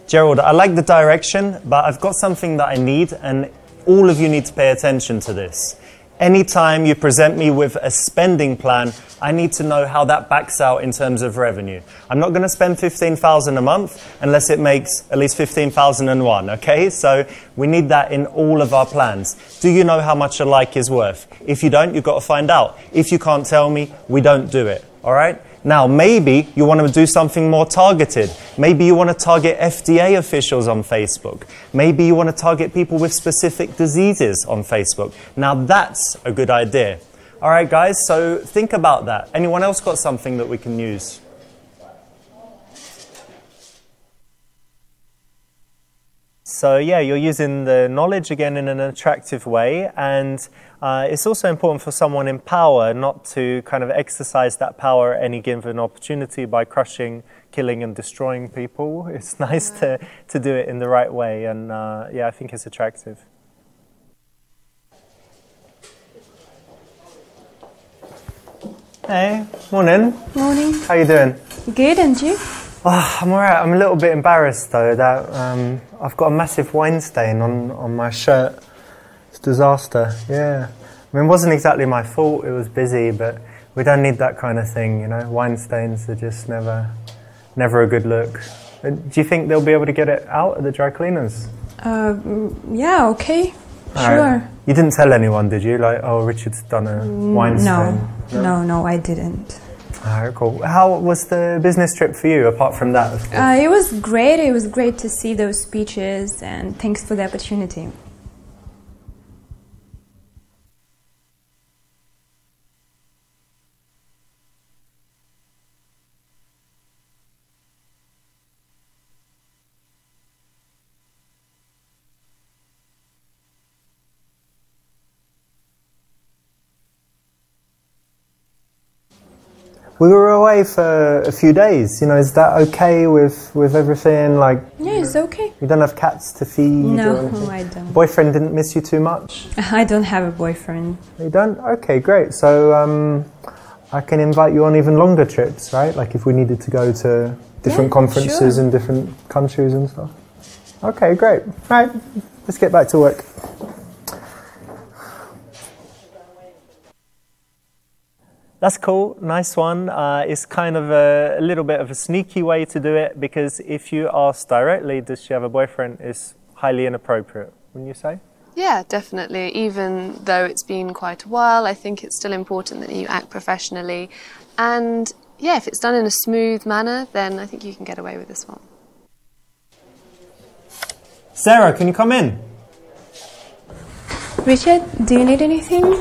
Gerald, I like the direction, but I've got something that I need, and all of you need to pay attention to this. Anytime you present me with a spending plan, I need to know how that backs out in terms of revenue. I'm not going to spend $15,000 a month unless it makes at least $15,001, okay? So we need that in all of our plans. Do you know how much a like is worth? If you don't, you've got to find out. If you can't tell me, we don't do it, all right? Now, maybe you want to do something more targeted. Maybe you want to target FDA officials on Facebook. Maybe you want to target people with specific diseases on Facebook. Now, that's a good idea. All right, guys, so think about that. Anyone else got something that we can use? So yeah, you're using the knowledge again in an attractive way, and it's also important for someone in power not to kind of exercise that power at any given opportunity by crushing, killing and destroying people. It's nice to do it in the right way, and yeah, I think it's attractive. Hey, morning. Morning. How you doing? Good, and you? Oh, I'm alright. I'm a little bit embarrassed though that I've got a massive wine stain on my shirt. It's a disaster, yeah. I mean, it wasn't exactly my fault, it was busy, but we don't need that kind of thing, you know. Wine stains are just never a good look. Do you think they'll be able to get it out at the dry cleaners? Yeah, okay. Sure. Right. You didn't tell anyone, did you? Like, oh, Richard's done a wine stain. No, I didn't. Alright, cool. How was the business trip for you, apart from that? Of course? It was great. It was great to see those speeches, and thanks for the opportunity. We were away for a few days, you know, is that okay with everything? Like, Yeah, it's okay. you don't have cats to feed? No, or anything? I don't. Boyfriend didn't miss you too much? I don't have a boyfriend. You don't? Okay, great. So I can invite you on even longer trips, right? Like if we needed to go to different conferences sure. in different countries and stuff. Okay, great. Right, let's get back to work. That's cool, nice one. It's kind of a little bit of a sneaky way to do it, because if you ask directly, does she have a boyfriend, it's highly inappropriate, wouldn't you say? Yeah, definitely. Even though it's been quite a while, I think it's still important that you act professionally. And yeah, if it's done in a smooth manner, then I think you can get away with this one. Sarah, can you come in? Richard, do you need anything?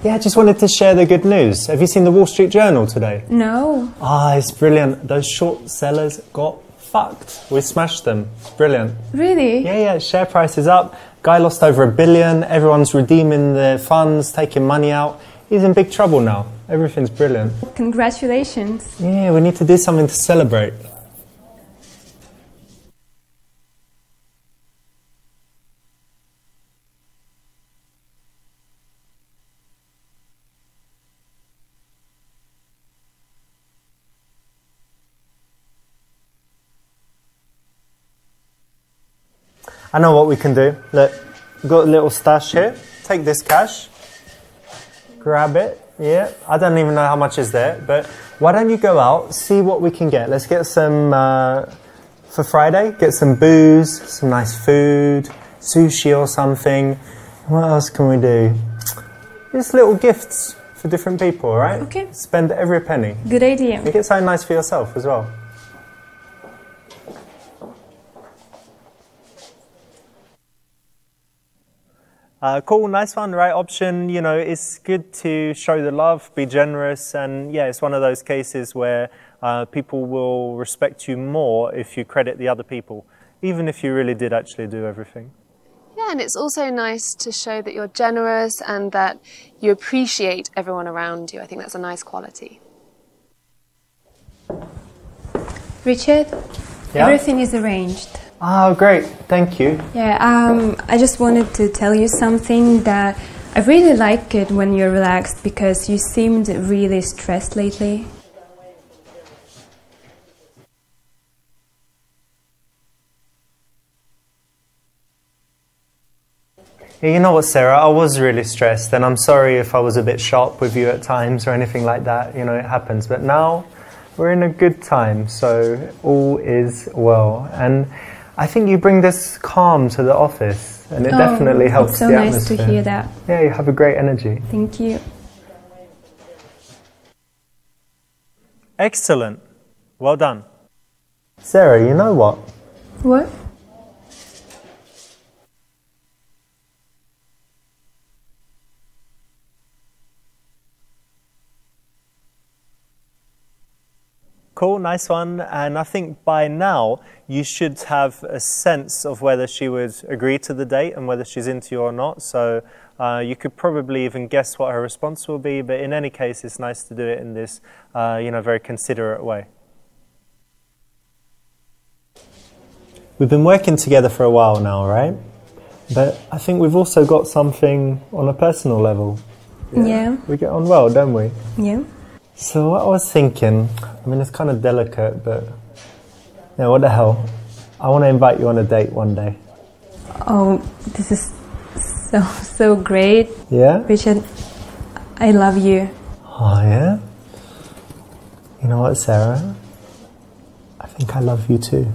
Yeah, I just wanted to share the good news. Have you seen the Wall Street Journal today? No. It's brilliant. Those short sellers got fucked. We smashed them. It's brilliant. Really? Yeah, share price is up. Guy lost over $1 billion. Everyone's redeeming their funds, taking money out. He's in big trouble now. Everything's brilliant. Congratulations. Yeah, we need to do something to celebrate. I know what we can do. Look, we've got a little stash here. Take this cash. Grab it. Yeah, I don't even know how much is there, but why don't you go out, see what we can get. Let's get some, for Friday, get some booze, some nice food, sushi or something. What else can we do? Just little gifts for different people, all right? Okay. Spend every penny. Good idea. You get something nice for yourself as well. Cool, nice one, right option. You know, it's good to show the love, be generous, and yeah, it's one of those cases where people will respect you more if you credit the other people, even if you really did actually do everything. Yeah, and it's also nice to show that you're generous and that you appreciate everyone around you. I think that's a nice quality. Richard, Yeah? everything is arranged. Oh, great, thank you. Yeah, I just wanted to tell you something that I really like it when you're relaxed because you seemed really stressed lately. Yeah, you know what, Sarah, I was really stressed, and I'm sorry if I was a bit sharp with you at times or anything like that. You know, it happens. But now we're in a good time, so all is well. And I think you bring this calm to the office, and it definitely helps it's so the nice atmosphere. to hear that. Yeah, you have a great energy. Thank you. Excellent. Well done. Sarah, you know what? What? Cool, nice one. And I think by now you should have a sense of whether she would agree to the date and whether she's into you or not. So you could probably even guess what her response will be. But in any case, it's nice to do it in this, very considerate way. We've been working together for a while now, right? But I think we've also got something on a personal level. Yeah. We get on well, don't we? Yeah. So what I was thinking, I mean, it's kind of delicate, but yeah, what the hell? I want to invite you on a date one day. Oh, this is so great. Yeah? Richard, I love you. Oh, yeah? You know what, Sarah? I think I love you too.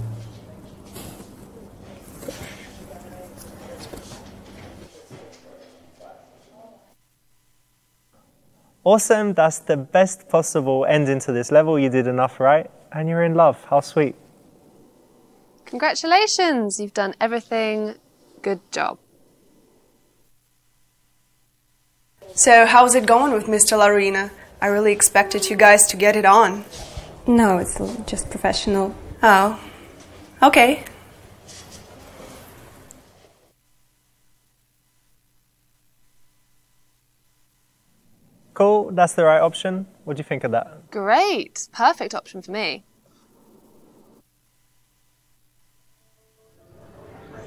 Awesome, that's the best possible ending to this level. You did enough, right? And you're in love. How sweet. Congratulations, you've done everything. Good job. So, how's it going with Mr. Larina? I really expected you guys to get it on. No, it's just professional. Oh, okay. Cool, that's the right option. What do you think of that? Great, perfect option for me.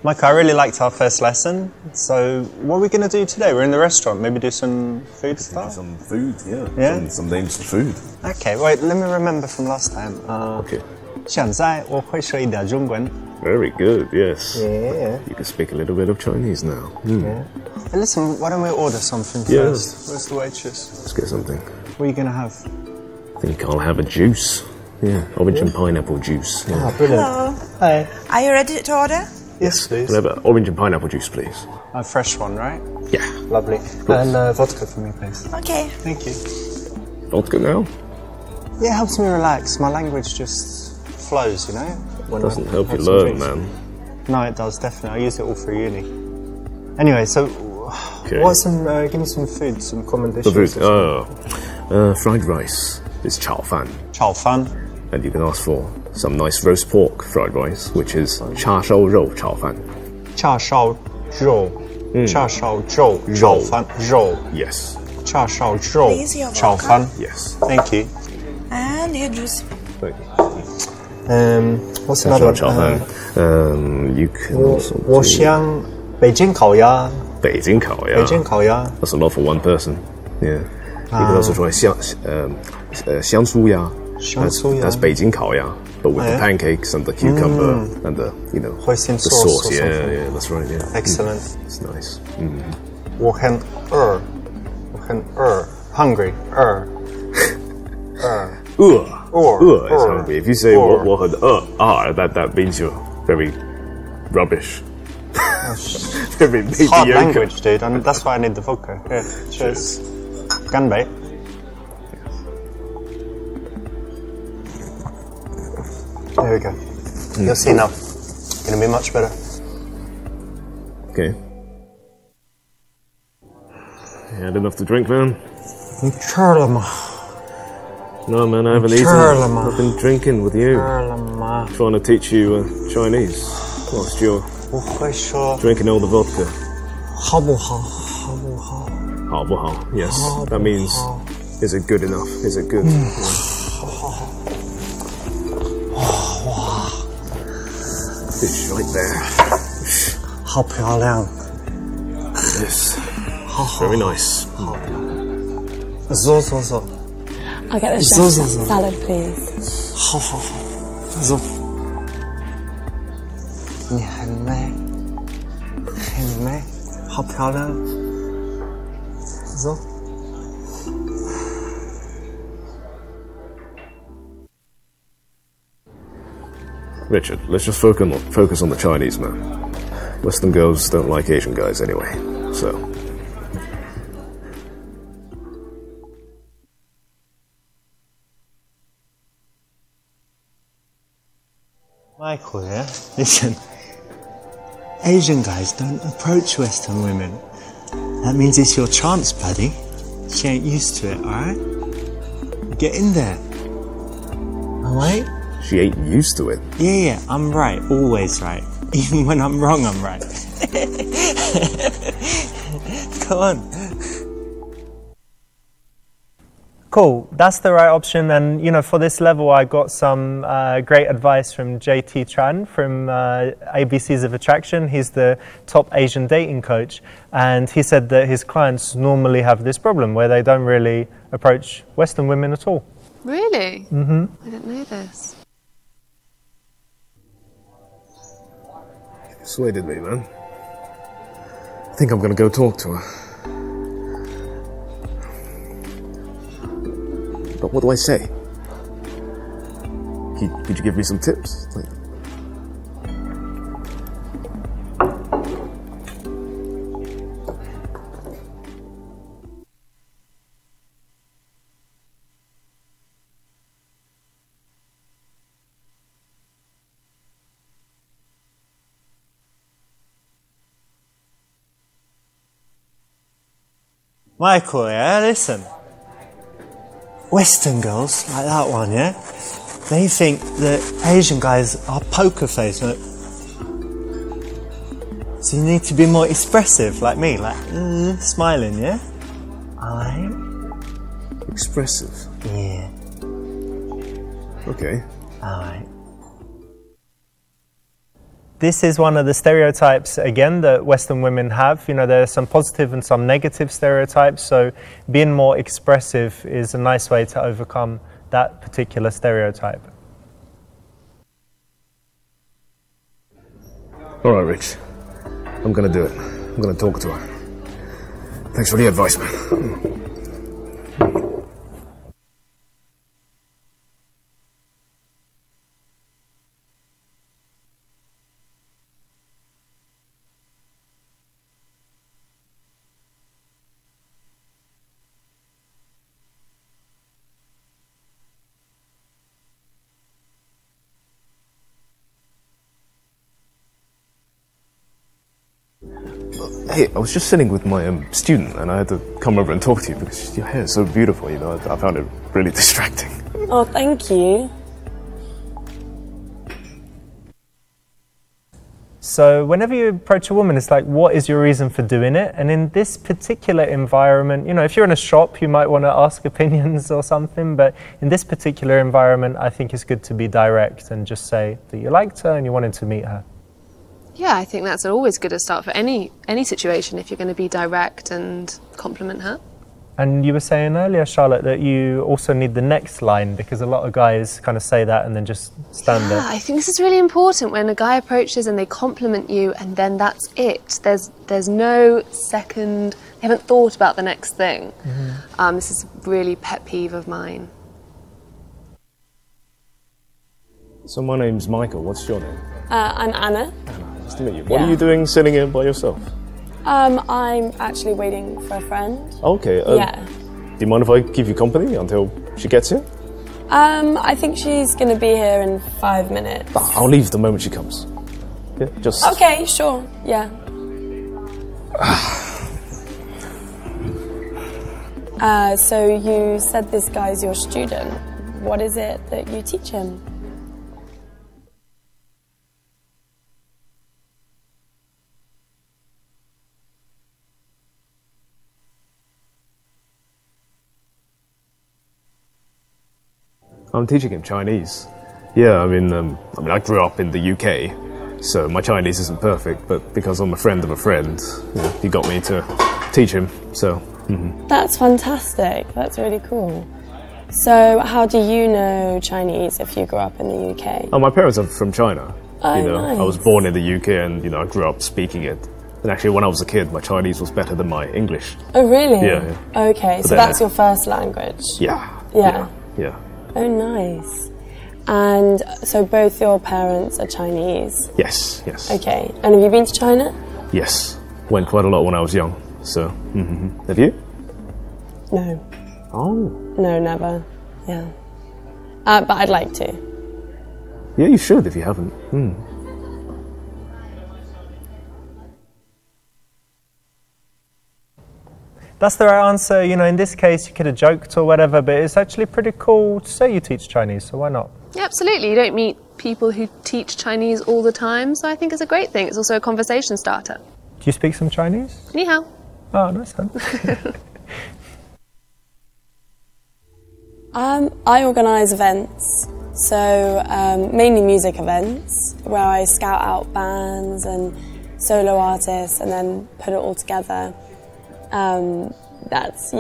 Micah, I really liked our first lesson. So what are we going to do today? We're in the restaurant. Maybe do some food stuff? Some food, yeah. Yeah? Some names for food. Okay, wait, let me remember from last time. Okay. 现在我会说一点中文. Very good, yes. Yeah. You can speak a little bit of Chinese now. Yeah. Hey, listen, why don't we order something Yeah. first? Where's the waitress? Let's get something. What are you going to have? I think I'll have a juice. Yeah, orange and pineapple juice. Yeah. Oh, brilliant. Hello. Hi. Are you ready to order? Yes, please. Can I have an orange and pineapple juice, please? A fresh one, right? Yeah. Lovely. And vodka for me, please. Okay. Thank you. Vodka now? Yeah, it helps me relax. My language just flows, you know? When Doesn't I help you have some learn, drinks. man. No, it does, definitely. I use it all for uni. Anyway, so Okay. what's some? Give me some food, some common dishes. The food. Fried rice is chao fan. Chao fan. And you can ask for some nice roast pork fried rice, which is cha shao rou chao fan. Cha shao zhou. Cha shao zhou. Chao fan. Zhou. Yes. Cha shao zhou. Please, your Chao vodka. fan. Yes. Thank you. And your juice. Thank you. What's another one? Chao fan. You can also do 我想北京烤鸭. 北京烤鸭. 北京烤鸭. That's a lot for one person. Yeah. You can also try 香酥鸭. That's 北京烤鸭, but with the pancakes and the cucumber and the Hoisin the sauce sauce. or Yeah, something. yeah, that's right. Yeah. Excellent. It's nice. 我很饿. Hungry. Is hungry. If you say 我很饿, that means you're very rubbish. Very Hard mediocre. language, dude. I mean, that's why I need the vodka. Yeah, cheers. Ganbei. There we go. You'll see now. Gonna be much better. Okay. You had enough to drink, man? No, man, I haven't eaten. I've been drinking with you. Trying to teach you Chinese whilst you're drinking all the vodka. 好不好？好不好？好不好? Yes, that means, is it good enough? Is it good? Fish right there. 好漂亮。 Yes. Very nice. 走走走。 I'll get the chef's salad, please. 好好好，走。你很美，很美，好漂亮。走。 Richard, let's just focus on the Chinese, man. Western girls don't like Asian guys anyway, so... Michael, yeah? Listen, Asian guys don't approach Western women. That means it's your chance, buddy. She ain't used to it, alright? Get in there. Alright? She ain't used to it. Yeah, I'm right. Always right. Even when I'm wrong, I'm right. Come on. Cool, that's the right option, and you know, for this level I got some great advice from JT Tran from ABCs of Attraction. He's the top Asian dating coach, and he said that his clients normally have this problem where they don't really approach Western women at all. Really? Mm-hmm. I didn't know this. Persuaded me, man. I think I'm gonna go talk to her. But what do I say? Could you give me some tips? Like... Michael, yeah, listen. Western girls, like that one, yeah? They think that Asian guys are poker face. So you need to be more expressive, like me, like smiling, yeah? Alright? Expressive? Yeah. Okay. Alright. This is one of the stereotypes, again, that Western women have. You know, there are some positive and some negative stereotypes, so being more expressive is a nice way to overcome that particular stereotype. All right, Rich. I'm gonna do it. I'm gonna talk to her. Thanks for the advice, man. Hey, I was just sitting with my student and I had to come over and talk to you because your hair is so beautiful, you know, I found it really distracting. Oh, thank you. So whenever you approach a woman, it's like, what is your reason for doing it? And in this particular environment, you know, if you're in a shop, you might want to ask opinions or something, but in this particular environment, I think it's good to be direct and just say that you liked her and you wanted to meet her. Yeah, I think that's always good to start for any situation if you're going to be direct and compliment her. And you were saying earlier, Charlotte, that you also need the next line because a lot of guys kind of say that and then just stand there. I think this is really important when a guy approaches and they compliment you and then that's it. There's no second, they haven't thought about the next thing. Mm-hmm. This is a really pet peeve of mine. So my name's Michael, what's your name? I'm Anna. Nice to meet you. What are you doing sitting here by yourself? I'm actually waiting for a friend. Okay. Yeah. Do you mind if I give you company until she gets here? I think she's going to be here in 5 minutes. I'll leave the moment she comes. Yeah, just... Okay, sure, yeah. So you said this guy's your student. What is it that you teach him? I'm teaching him Chinese. Yeah, I mean, I grew up in the UK, so my Chinese isn't perfect, but because I'm a friend of a friend, he got me to teach him, so... That's fantastic. That's really cool. So how do you know Chinese if you grew up in the UK? Oh, my parents are from China. Oh, nice. I was born in the UK and, I grew up speaking it. And actually, when I was a kid, my Chinese was better than my English. Oh, really? Yeah. Okay, so that's your first language? Yeah. Yeah. Yeah. Oh, nice. And so both your parents are Chinese? Yes, yes. Okay, and have you been to China? Yes. Went quite a lot when I was young, so... Have you? No. Oh. No, never. Yeah. But I'd like to. Yeah, you should if you haven't. That's the right answer. In this case, you could have joked or whatever, but it's actually pretty cool to say you teach Chinese, so why not? Yeah, absolutely. You don't meet people who teach Chinese all the time, so I think it's a great thing. It's also a conversation starter. Do you speak some Chinese? Ni hao. Oh, nice one. I organise events, so mainly music events, where I scout out bands and solo artists and then put it all together. That's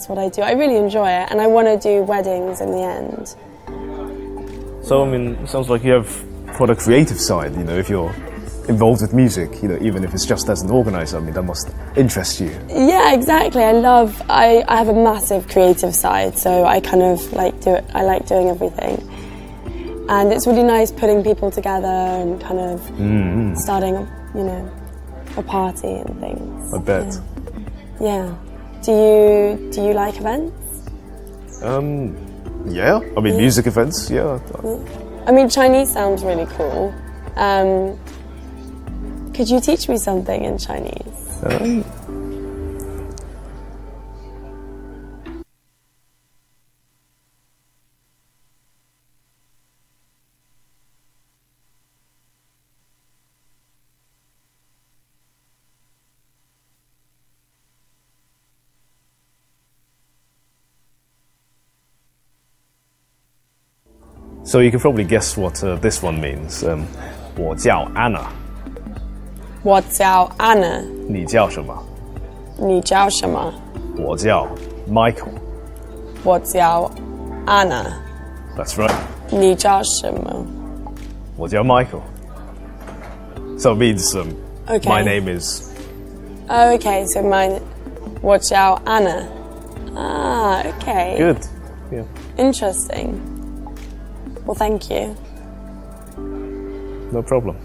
what I do. I really enjoy it, and I want to do weddings in the end. So, it sounds like you have quite a creative side, if you're involved with music, even if it's just as an organizer, that must interest you. Yeah, exactly. I have a massive creative side, so I kind of like doing everything. And it's really nice putting people together and kind of starting a party and things. I bet. Yeah. Do you like events? Yeah. Music events, yeah. Chinese sounds really cool. Could you teach me something in Chinese? So you can probably guess what this one means. 我叫 Anna. 我叫 Anna. 你叫什么？你叫什么？我叫 Michael. 我叫 Anna. That's right. 你叫什么？我叫 Michael. So it means okay. My name is... Oh, okay, so我叫 Anna. Ah, okay. Good. Yeah. Interesting. Well, thank you. No problem.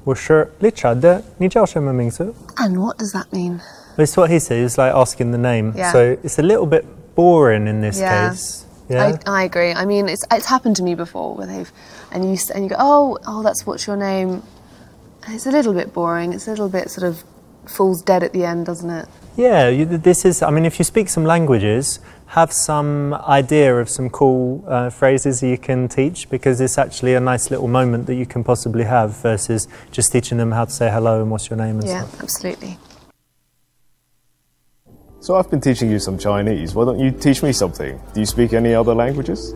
我是 Richard. 你叫什么名字? And what does that mean? It's what he says. It's like asking the name. Yeah. So it's a little bit boring in this case. Yeah. I agree. It's happened to me before where and you go, oh, that's what's your name. And it's a little bit boring. It's a little bit sort of falls dead at the end, doesn't it? Yeah. This is. If you speak some languages, have some idea of some cool phrases that you can teach, because it's actually a nice little moment that you can possibly have versus just teaching them how to say hello and what's your name and stuff. Yeah, absolutely. So I've been teaching you some Chinese. Why don't you teach me something? Do you speak any other languages?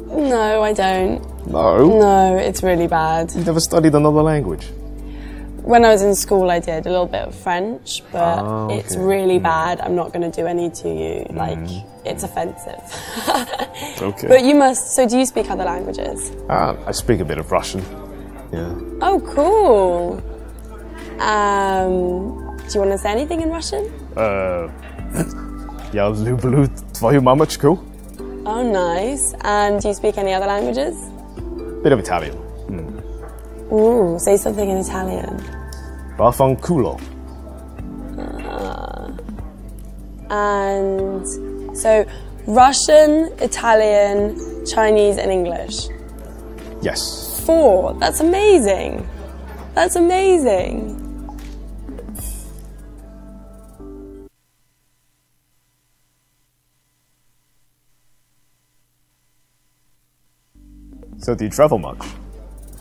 No, I don't. No? No, it's really bad. You've never studied another language? When I was in school, I did a little bit of French, but it's really bad. I'm not going to do any to you. It's offensive. Okay. But you must. So do you speak other languages? I speak a bit of Russian. Yeah. Oh, cool. Do you want to say anything in Russian? Я люблю твою мамочку. Oh, nice. And do you speak any other languages? Bit of Italian. Ooh, say something in Italian. Vaffanculo. And So, Russian, Italian, Chinese, and English. Yes. 4. That's amazing. That's amazing. So do you travel much?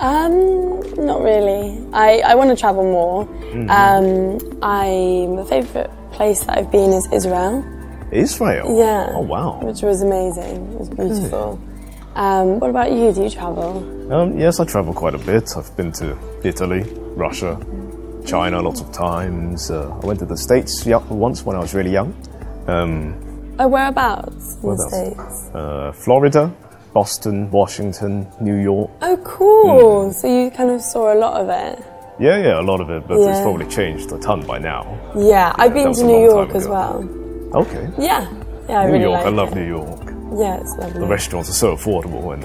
Not really. I want to travel more. My favourite place that I've been is Israel. Israel? Yeah. Oh, wow. Which was amazing. It was beautiful. What about you? Do you travel? Yes, I travel quite a bit. I've been to Italy, Russia, China lots of times. I went to the States once when I was really young. Whereabouts in the States? Florida, Boston, Washington, New York. Oh, cool. So you kind of saw a lot of it. Yeah, a lot of it, but it's probably changed a ton by now. Yeah, I've been to New York as well. Okay. Yeah, I New really York, like I love it. New York. Yeah, it's lovely. The restaurants are so affordable. And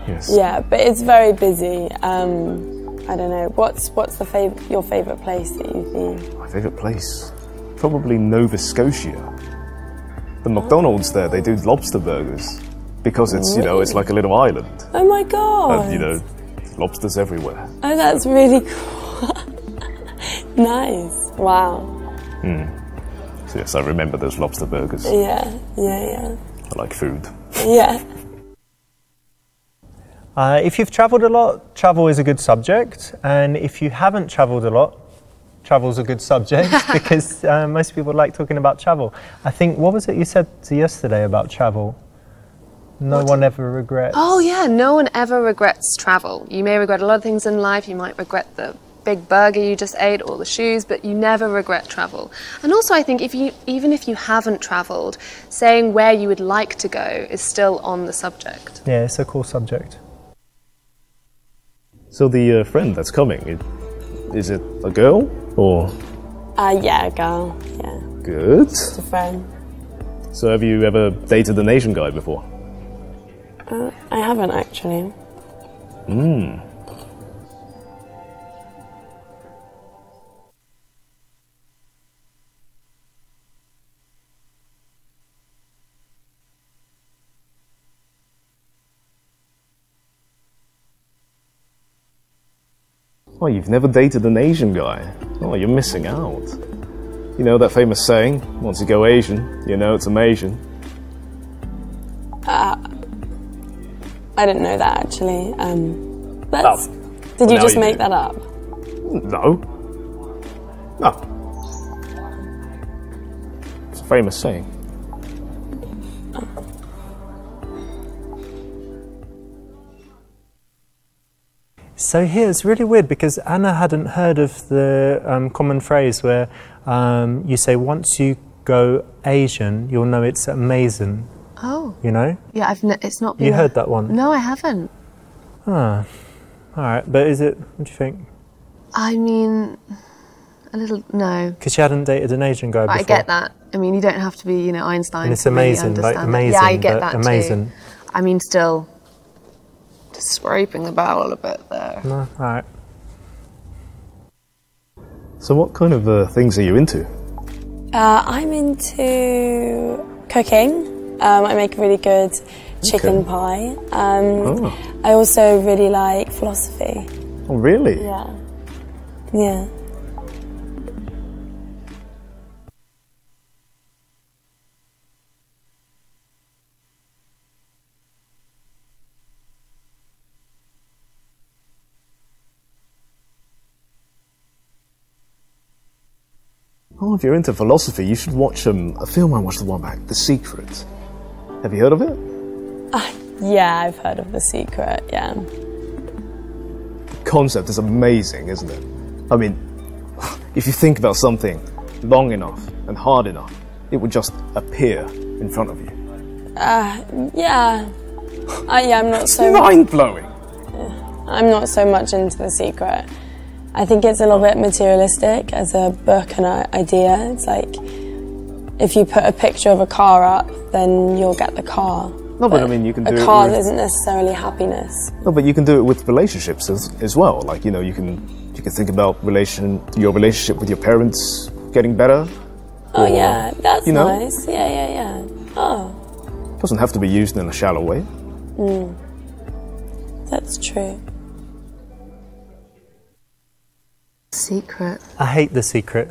yes. Yeah, but it's very busy. I don't know. What's your favourite place that you've been? My favourite place? Probably Nova Scotia. The McDonald's there, they do lobster burgers. Because it's, you know, it's like a little island. Oh my god! And, you know, lobsters everywhere. Oh, that's really cool. Nice. Wow. So yes, I remember those lobster burgers. Yeah. I like food. Yeah. If you've travelled a lot, travel is a good subject. And if you haven't travelled a lot, travel's a good subject because most people like talking about travel. I think, what was it you said yesterday about travel? No one ever regrets. Oh yeah, no one ever regrets travel. You may regret a lot of things in life. You might regret the big burger you just ate or the shoes, but you never regret travel. And also I think even if you haven't travelled, saying where you would like to go is still on the subject. Yeah, it's a cool subject. So the friend that's coming, is it a girl or? Yeah, a girl. Yeah. Good. Just a friend. So have you ever dated an Asian guy before? I haven't actually. Oh, you've never dated an Asian guy? Oh, you're missing out. You know that famous saying, once you go Asian, you know it's amazing. I didn't know that actually. Did you just make that up? No. It's a famous saying. So here it's really weird because Anna hadn't heard of the common phrase where you say once you go Asian, you'll know it's amazing. Oh. You know? Yeah, it's not been... You heard that one? No, I haven't. Ah, all right. But is it, what do you think? I mean, a little, no. Because you hadn't dated an Asian guy before. I get that. I mean, you don't have to be, you know, Einstein. And it's to really amazing, like understand amazing, that. Yeah, I get that amazing. too. I mean, still, just scraping the barrel a bit there. No, all right. So what kind of things are you into? I'm into cooking. I make a really good chicken pie. I also really like philosophy. Oh, really? Yeah. Oh, if you're into philosophy, you should watch a film I watched a while back, The Secret. Have you heard of it? Yeah, I've heard of The Secret, yeah. The concept is amazing, isn't it? I mean, if you think about something long enough and hard enough, it would just appear in front of you. Yeah. I'm not so... Mind-blowing! I'm not so much into The Secret. I think it's a little bit materialistic as a book and an idea. It's like, if you put a picture of a car up, then you'll get the car. No, but I mean, you can do it a car with... isn't necessarily happiness. No, but you can do it with relationships as well. Like, you know, you can think about your relationship with your parents getting better. Oh yeah, that's you know? nice. Yeah. Oh. Doesn't have to be used in a shallow way. That's true. Secret. I hate The Secret.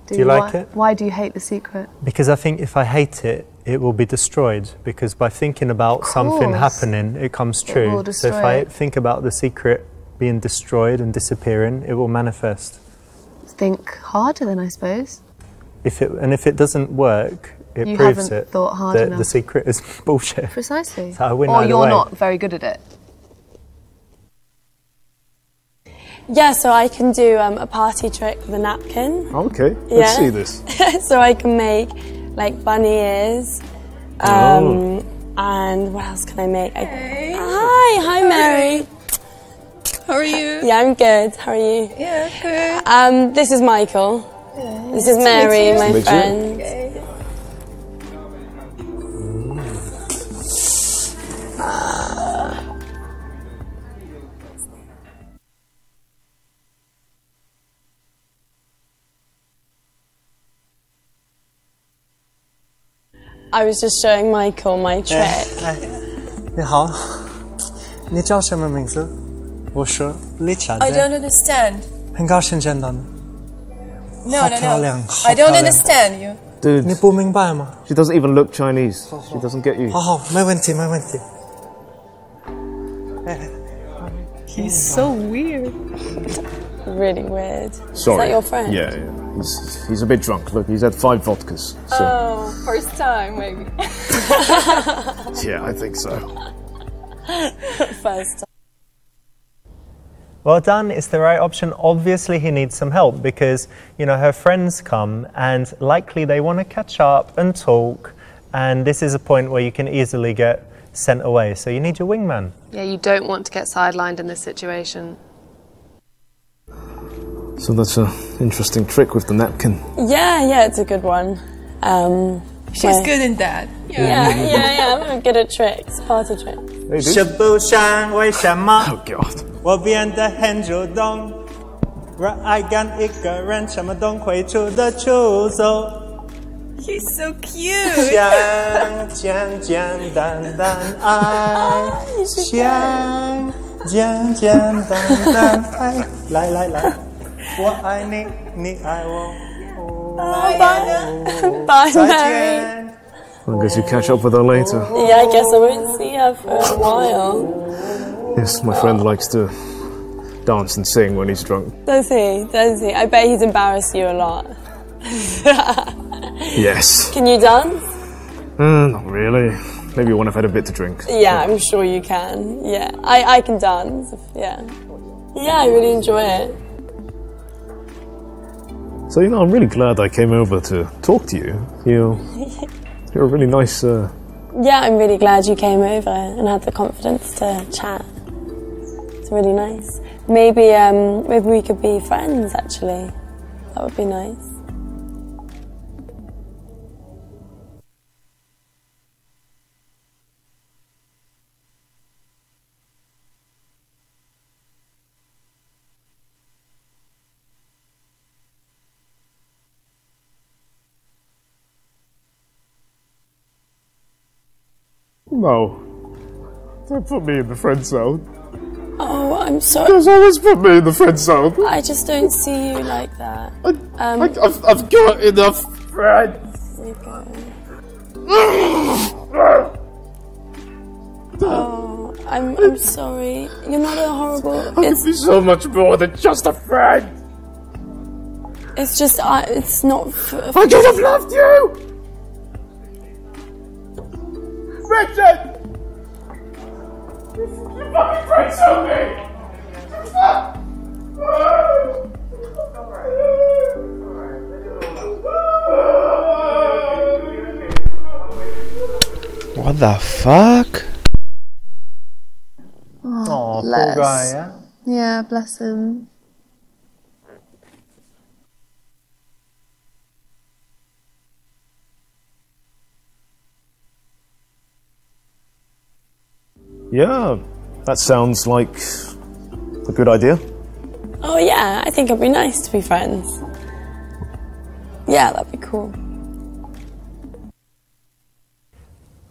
Do you like it? Why do you hate The Secret? Because I think if I hate it, it will be destroyed. Because by thinking about something happening, it comes true. So if I think about The Secret being destroyed and disappearing, it will manifest. Think harder then, I suppose. If it doesn't work, it You proves haven't it thought hard that enough. The Secret is bullshit. Precisely. So I win or either you're way. not very good at it. Yeah, so I can do a party trick with a napkin. Okay, let's see this. So I can make like bunny ears. And what else can I make? Hi Mary. How are you? Yeah, I'm good. How are you? Yeah, good. This is Michael. This is Mary, my friend. Okay. I was just showing Michael my trick. 你好，你叫什么名字？我是李佳 I don't understand. 很高兴见到你。 No, 好 no, 漂 no. 亮， I don't 好漂亮。 understand you. Dude, 你不明白吗？ she doesn't even look Chinese. She doesn't get you. 好，没问题，没问题。 He's so weird. Really weird. Sorry. Is that your friend? Yeah. He's a bit drunk. Look, he's had 5 vodkas. So. Oh, first time maybe. Yeah, I think so. First time. Well done, it's the right option. Obviously he needs some help because, you know, her friends come and likely they want to catch up and talk, and this is a point where you can easily get sent away. So you need your wingman. Yeah, you don't want to get sidelined in this situation. So that's an interesting trick with the napkin. Yeah, it's a good one. She's good in that. Yeah, I'm good at tricks, party tricks. Hey, dude. 是不想为什么 Oh, God. 我变得很主动，让爱跟一个人什么都会出的出走， He's so cute. 想简简单单爱，想简简单单爱，来来来，我爱你，你爱我。 Bye, 再 Mary. 见。 I guess you catch up with her later. Yeah, I guess I won't see her for a while. Yes, my friend likes to dance and sing when he's drunk. Does he? I bet he's embarrassed you a lot. Yes. Can you dance? Not really. Maybe when I've had a bit to drink. Yeah, I'm sure you can. Yeah, I can dance. Yeah, I really enjoy it. So, you know, I'm really glad I came over to talk to you. You're a really nice... Yeah, I'm really glad you came over and had the confidence to chat. It's really nice. Maybe we could be friends, actually. That would be nice. No. Don't put me in the friend zone. Oh, I'm sorry. Just always put me in the friend zone. I just don't see you like that. I've got enough friends. There you go. Oh, I'm sorry. You're not a horrible... I can be so much more than just a friend. It's just... it's not... I could have loved you! Richard! You fucking friends on me! What the fuck? Oh, poor guy, yeah? Yeah, bless him. Yeah, that sounds like a good idea. Oh yeah, I think it'd be nice to be friends. Yeah, that'd be cool.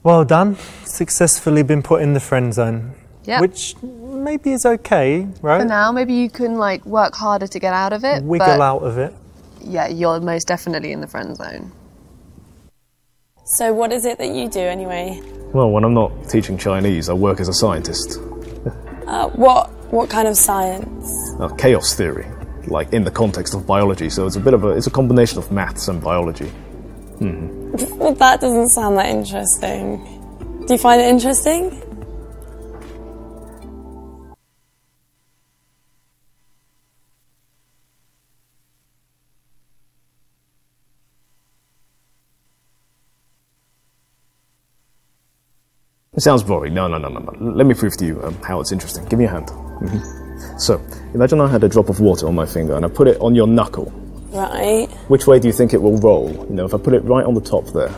Well done. Successfully been put in the friend zone. Yep. Which maybe is okay, right? For now, maybe you can like work harder to get out of it. Wiggle out of it. Yeah, you're most definitely in the friend zone. So what is it that you do anyway? Well, when I'm not teaching Chinese, I work as a scientist. What kind of science? Chaos theory, like in the context of biology. So it's it's a combination of maths and biology. Well, that doesn't sound that interesting. Do you find it interesting? It sounds boring. No. Let me prove to you how it's interesting. Give me a hand. So, imagine I had a drop of water on my finger and I put it on your knuckle. Right. Which way do you think it will roll? You know, if I put it right on the top there.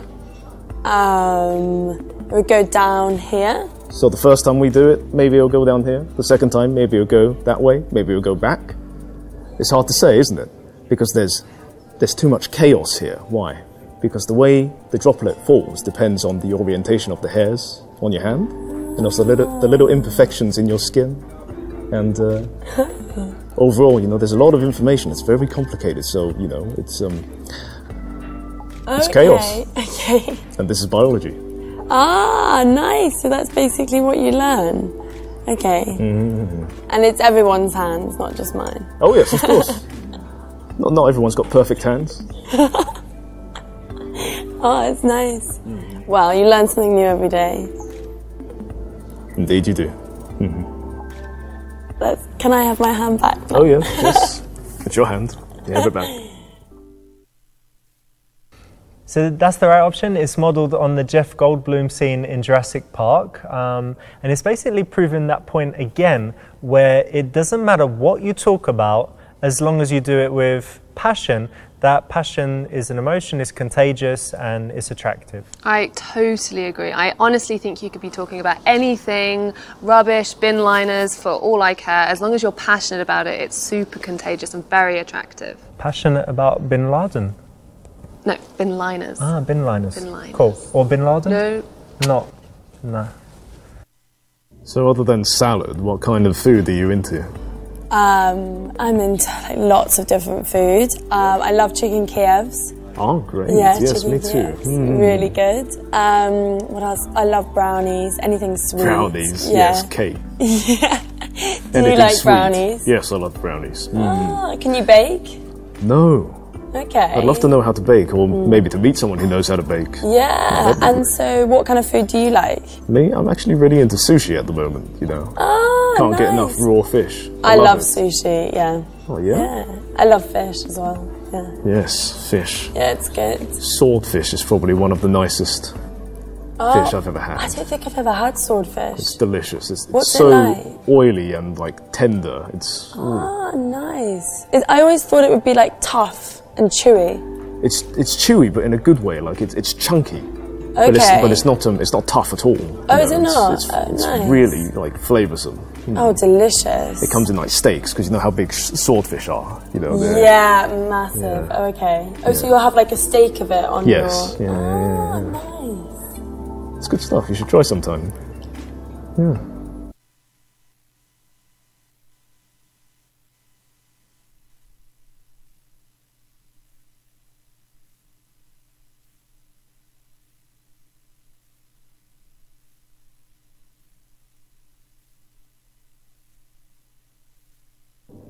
It would go down here. So the first time we do it, maybe it'll go down here. The second time, maybe it'll go that way. Maybe it'll go back. It's hard to say, isn't it? Because there's too much chaos here. Why? Because the way the droplet falls depends on the orientation of the hairs on your hand, and also the little imperfections in your skin. And overall, you know, there's a lot of information. It's very complicated, so, you know, it's chaos. Okay. And this is biology. Ah, nice. So that's basically what you learn. Okay. And it's everyone's hands, not just mine. Oh yes, of course. Not everyone's got perfect hands. Oh, it's nice. Well, you learn something new every day. Indeed you do. Can I have my hand back? Oh yeah, yes. It's your hand. You have it back. So that's the right option. It's modelled on the Jeff Goldblum scene in Jurassic Park. And it's basically proving that point again, where it doesn't matter what you talk about, as long as you do it with passion. That passion is an emotion, is contagious, and is attractive. I totally agree. I honestly think you could be talking about anything, rubbish, bin liners, for all I care. As long as you're passionate about it, it's super contagious and very attractive. Passionate about Bin Laden? No, bin liners. Ah, bin liners. Bin liners. Cool. Or Bin Laden? No. No. So other than salad, what kind of food are you into? I'm into like, lots of different food. I love chicken Kievs. Oh, great. Yeah, yes, me Kievs. too. Really good. What else? I love brownies. Anything sweet. Brownies, yeah. yes, cake. Yeah. Do Anything you like sweet. brownies? Yes, I love brownies. Oh, can you bake? No. Okay. I'd love to know how to bake, or maybe to meet someone who knows how to bake. Yeah, and so what kind of food do you like? Me? I'm actually really into sushi at the moment, you know. Oh, Can't nice. get enough raw fish. I love it. sushi, yeah. Oh, yeah? Yeah. I love fish as well, yeah. Yes, fish. Yeah, it's good. Swordfish is probably one of the nicest fish I've ever had. I don't think I've ever had swordfish. It's delicious. It's What's so it like? oily and like tender. It's Nice. I always thought it would be like tough and chewy. It's chewy, but in a good way. Like it's chunky. Okay. But it's not tough at all. Oh, is it not? It's Nice. really like flavoursome. Oh, delicious. It comes in like steaks because you know how big swordfish are. You know. Yeah, massive. Yeah. Okay. Oh, so you'll have like a steak of it on Yes. your... Yeah. Nice. It's good stuff. You should try sometime. Yeah.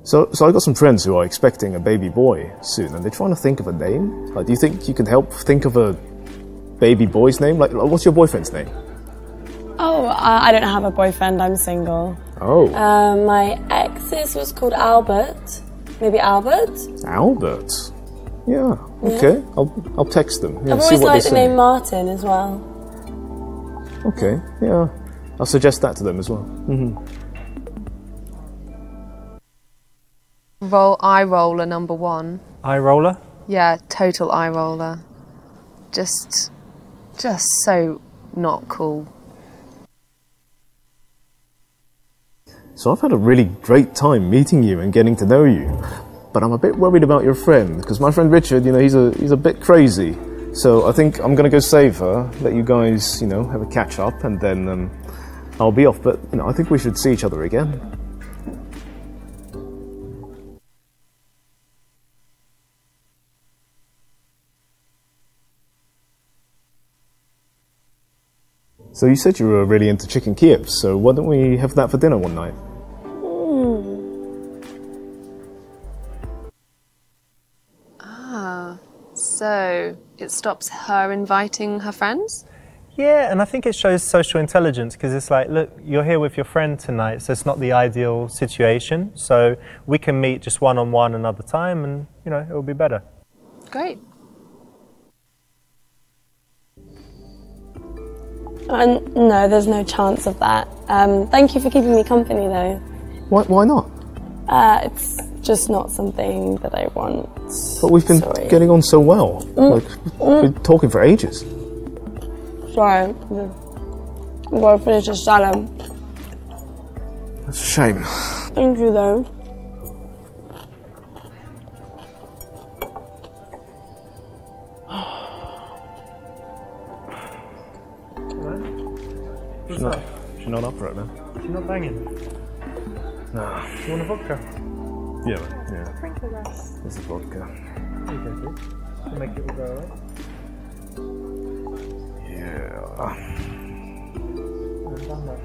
So I got some friends who are expecting a baby boy soon, and they're trying to think of a name. Like, do you think you can help think of a baby boy's name? Like, what's your boyfriend's name? Oh, I don't have a boyfriend. I'm single. Oh. My ex's was called Albert. Maybe Albert? Albert? Yeah, okay. I'll text them. Yeah, I've see always what liked they the say. name Martin as well. Okay, yeah. I'll suggest that to them as well. Eye roller #1. Eye roller? Yeah, total eye roller. Just so not cool. So I've had a really great time meeting you and getting to know you, but I'm a bit worried about your friend, because my friend Richard, you know, he's a bit crazy. So I think I'm going to go save her, let you guys, you know, have a catch up, and then I'll be off. But, you know, I think we should see each other again. So you said you were really into chicken Kiev, so why don't we have that for dinner one night? So it stops her inviting her friends? Yeah, and I think it shows social intelligence because it's like, look, you're here with your friend tonight, so it's not the ideal situation. So we can meet just one-on-one another time and, you know, it will be better. Great. No, there's no chance of that. Thank you for keeping me company, though. Why not? It's just not something that I want. But we've been getting on so well. Like, we've been talking for ages. Sorry. I'm going to finish this salad. That's a shame. Thank you, though. She's not up right now. She's not banging? No. You want a vodka? Yeah, man. Yeah. Drink the rest. There's a vodka. There you go, dude. To make it all go away. Yeah. I've done that.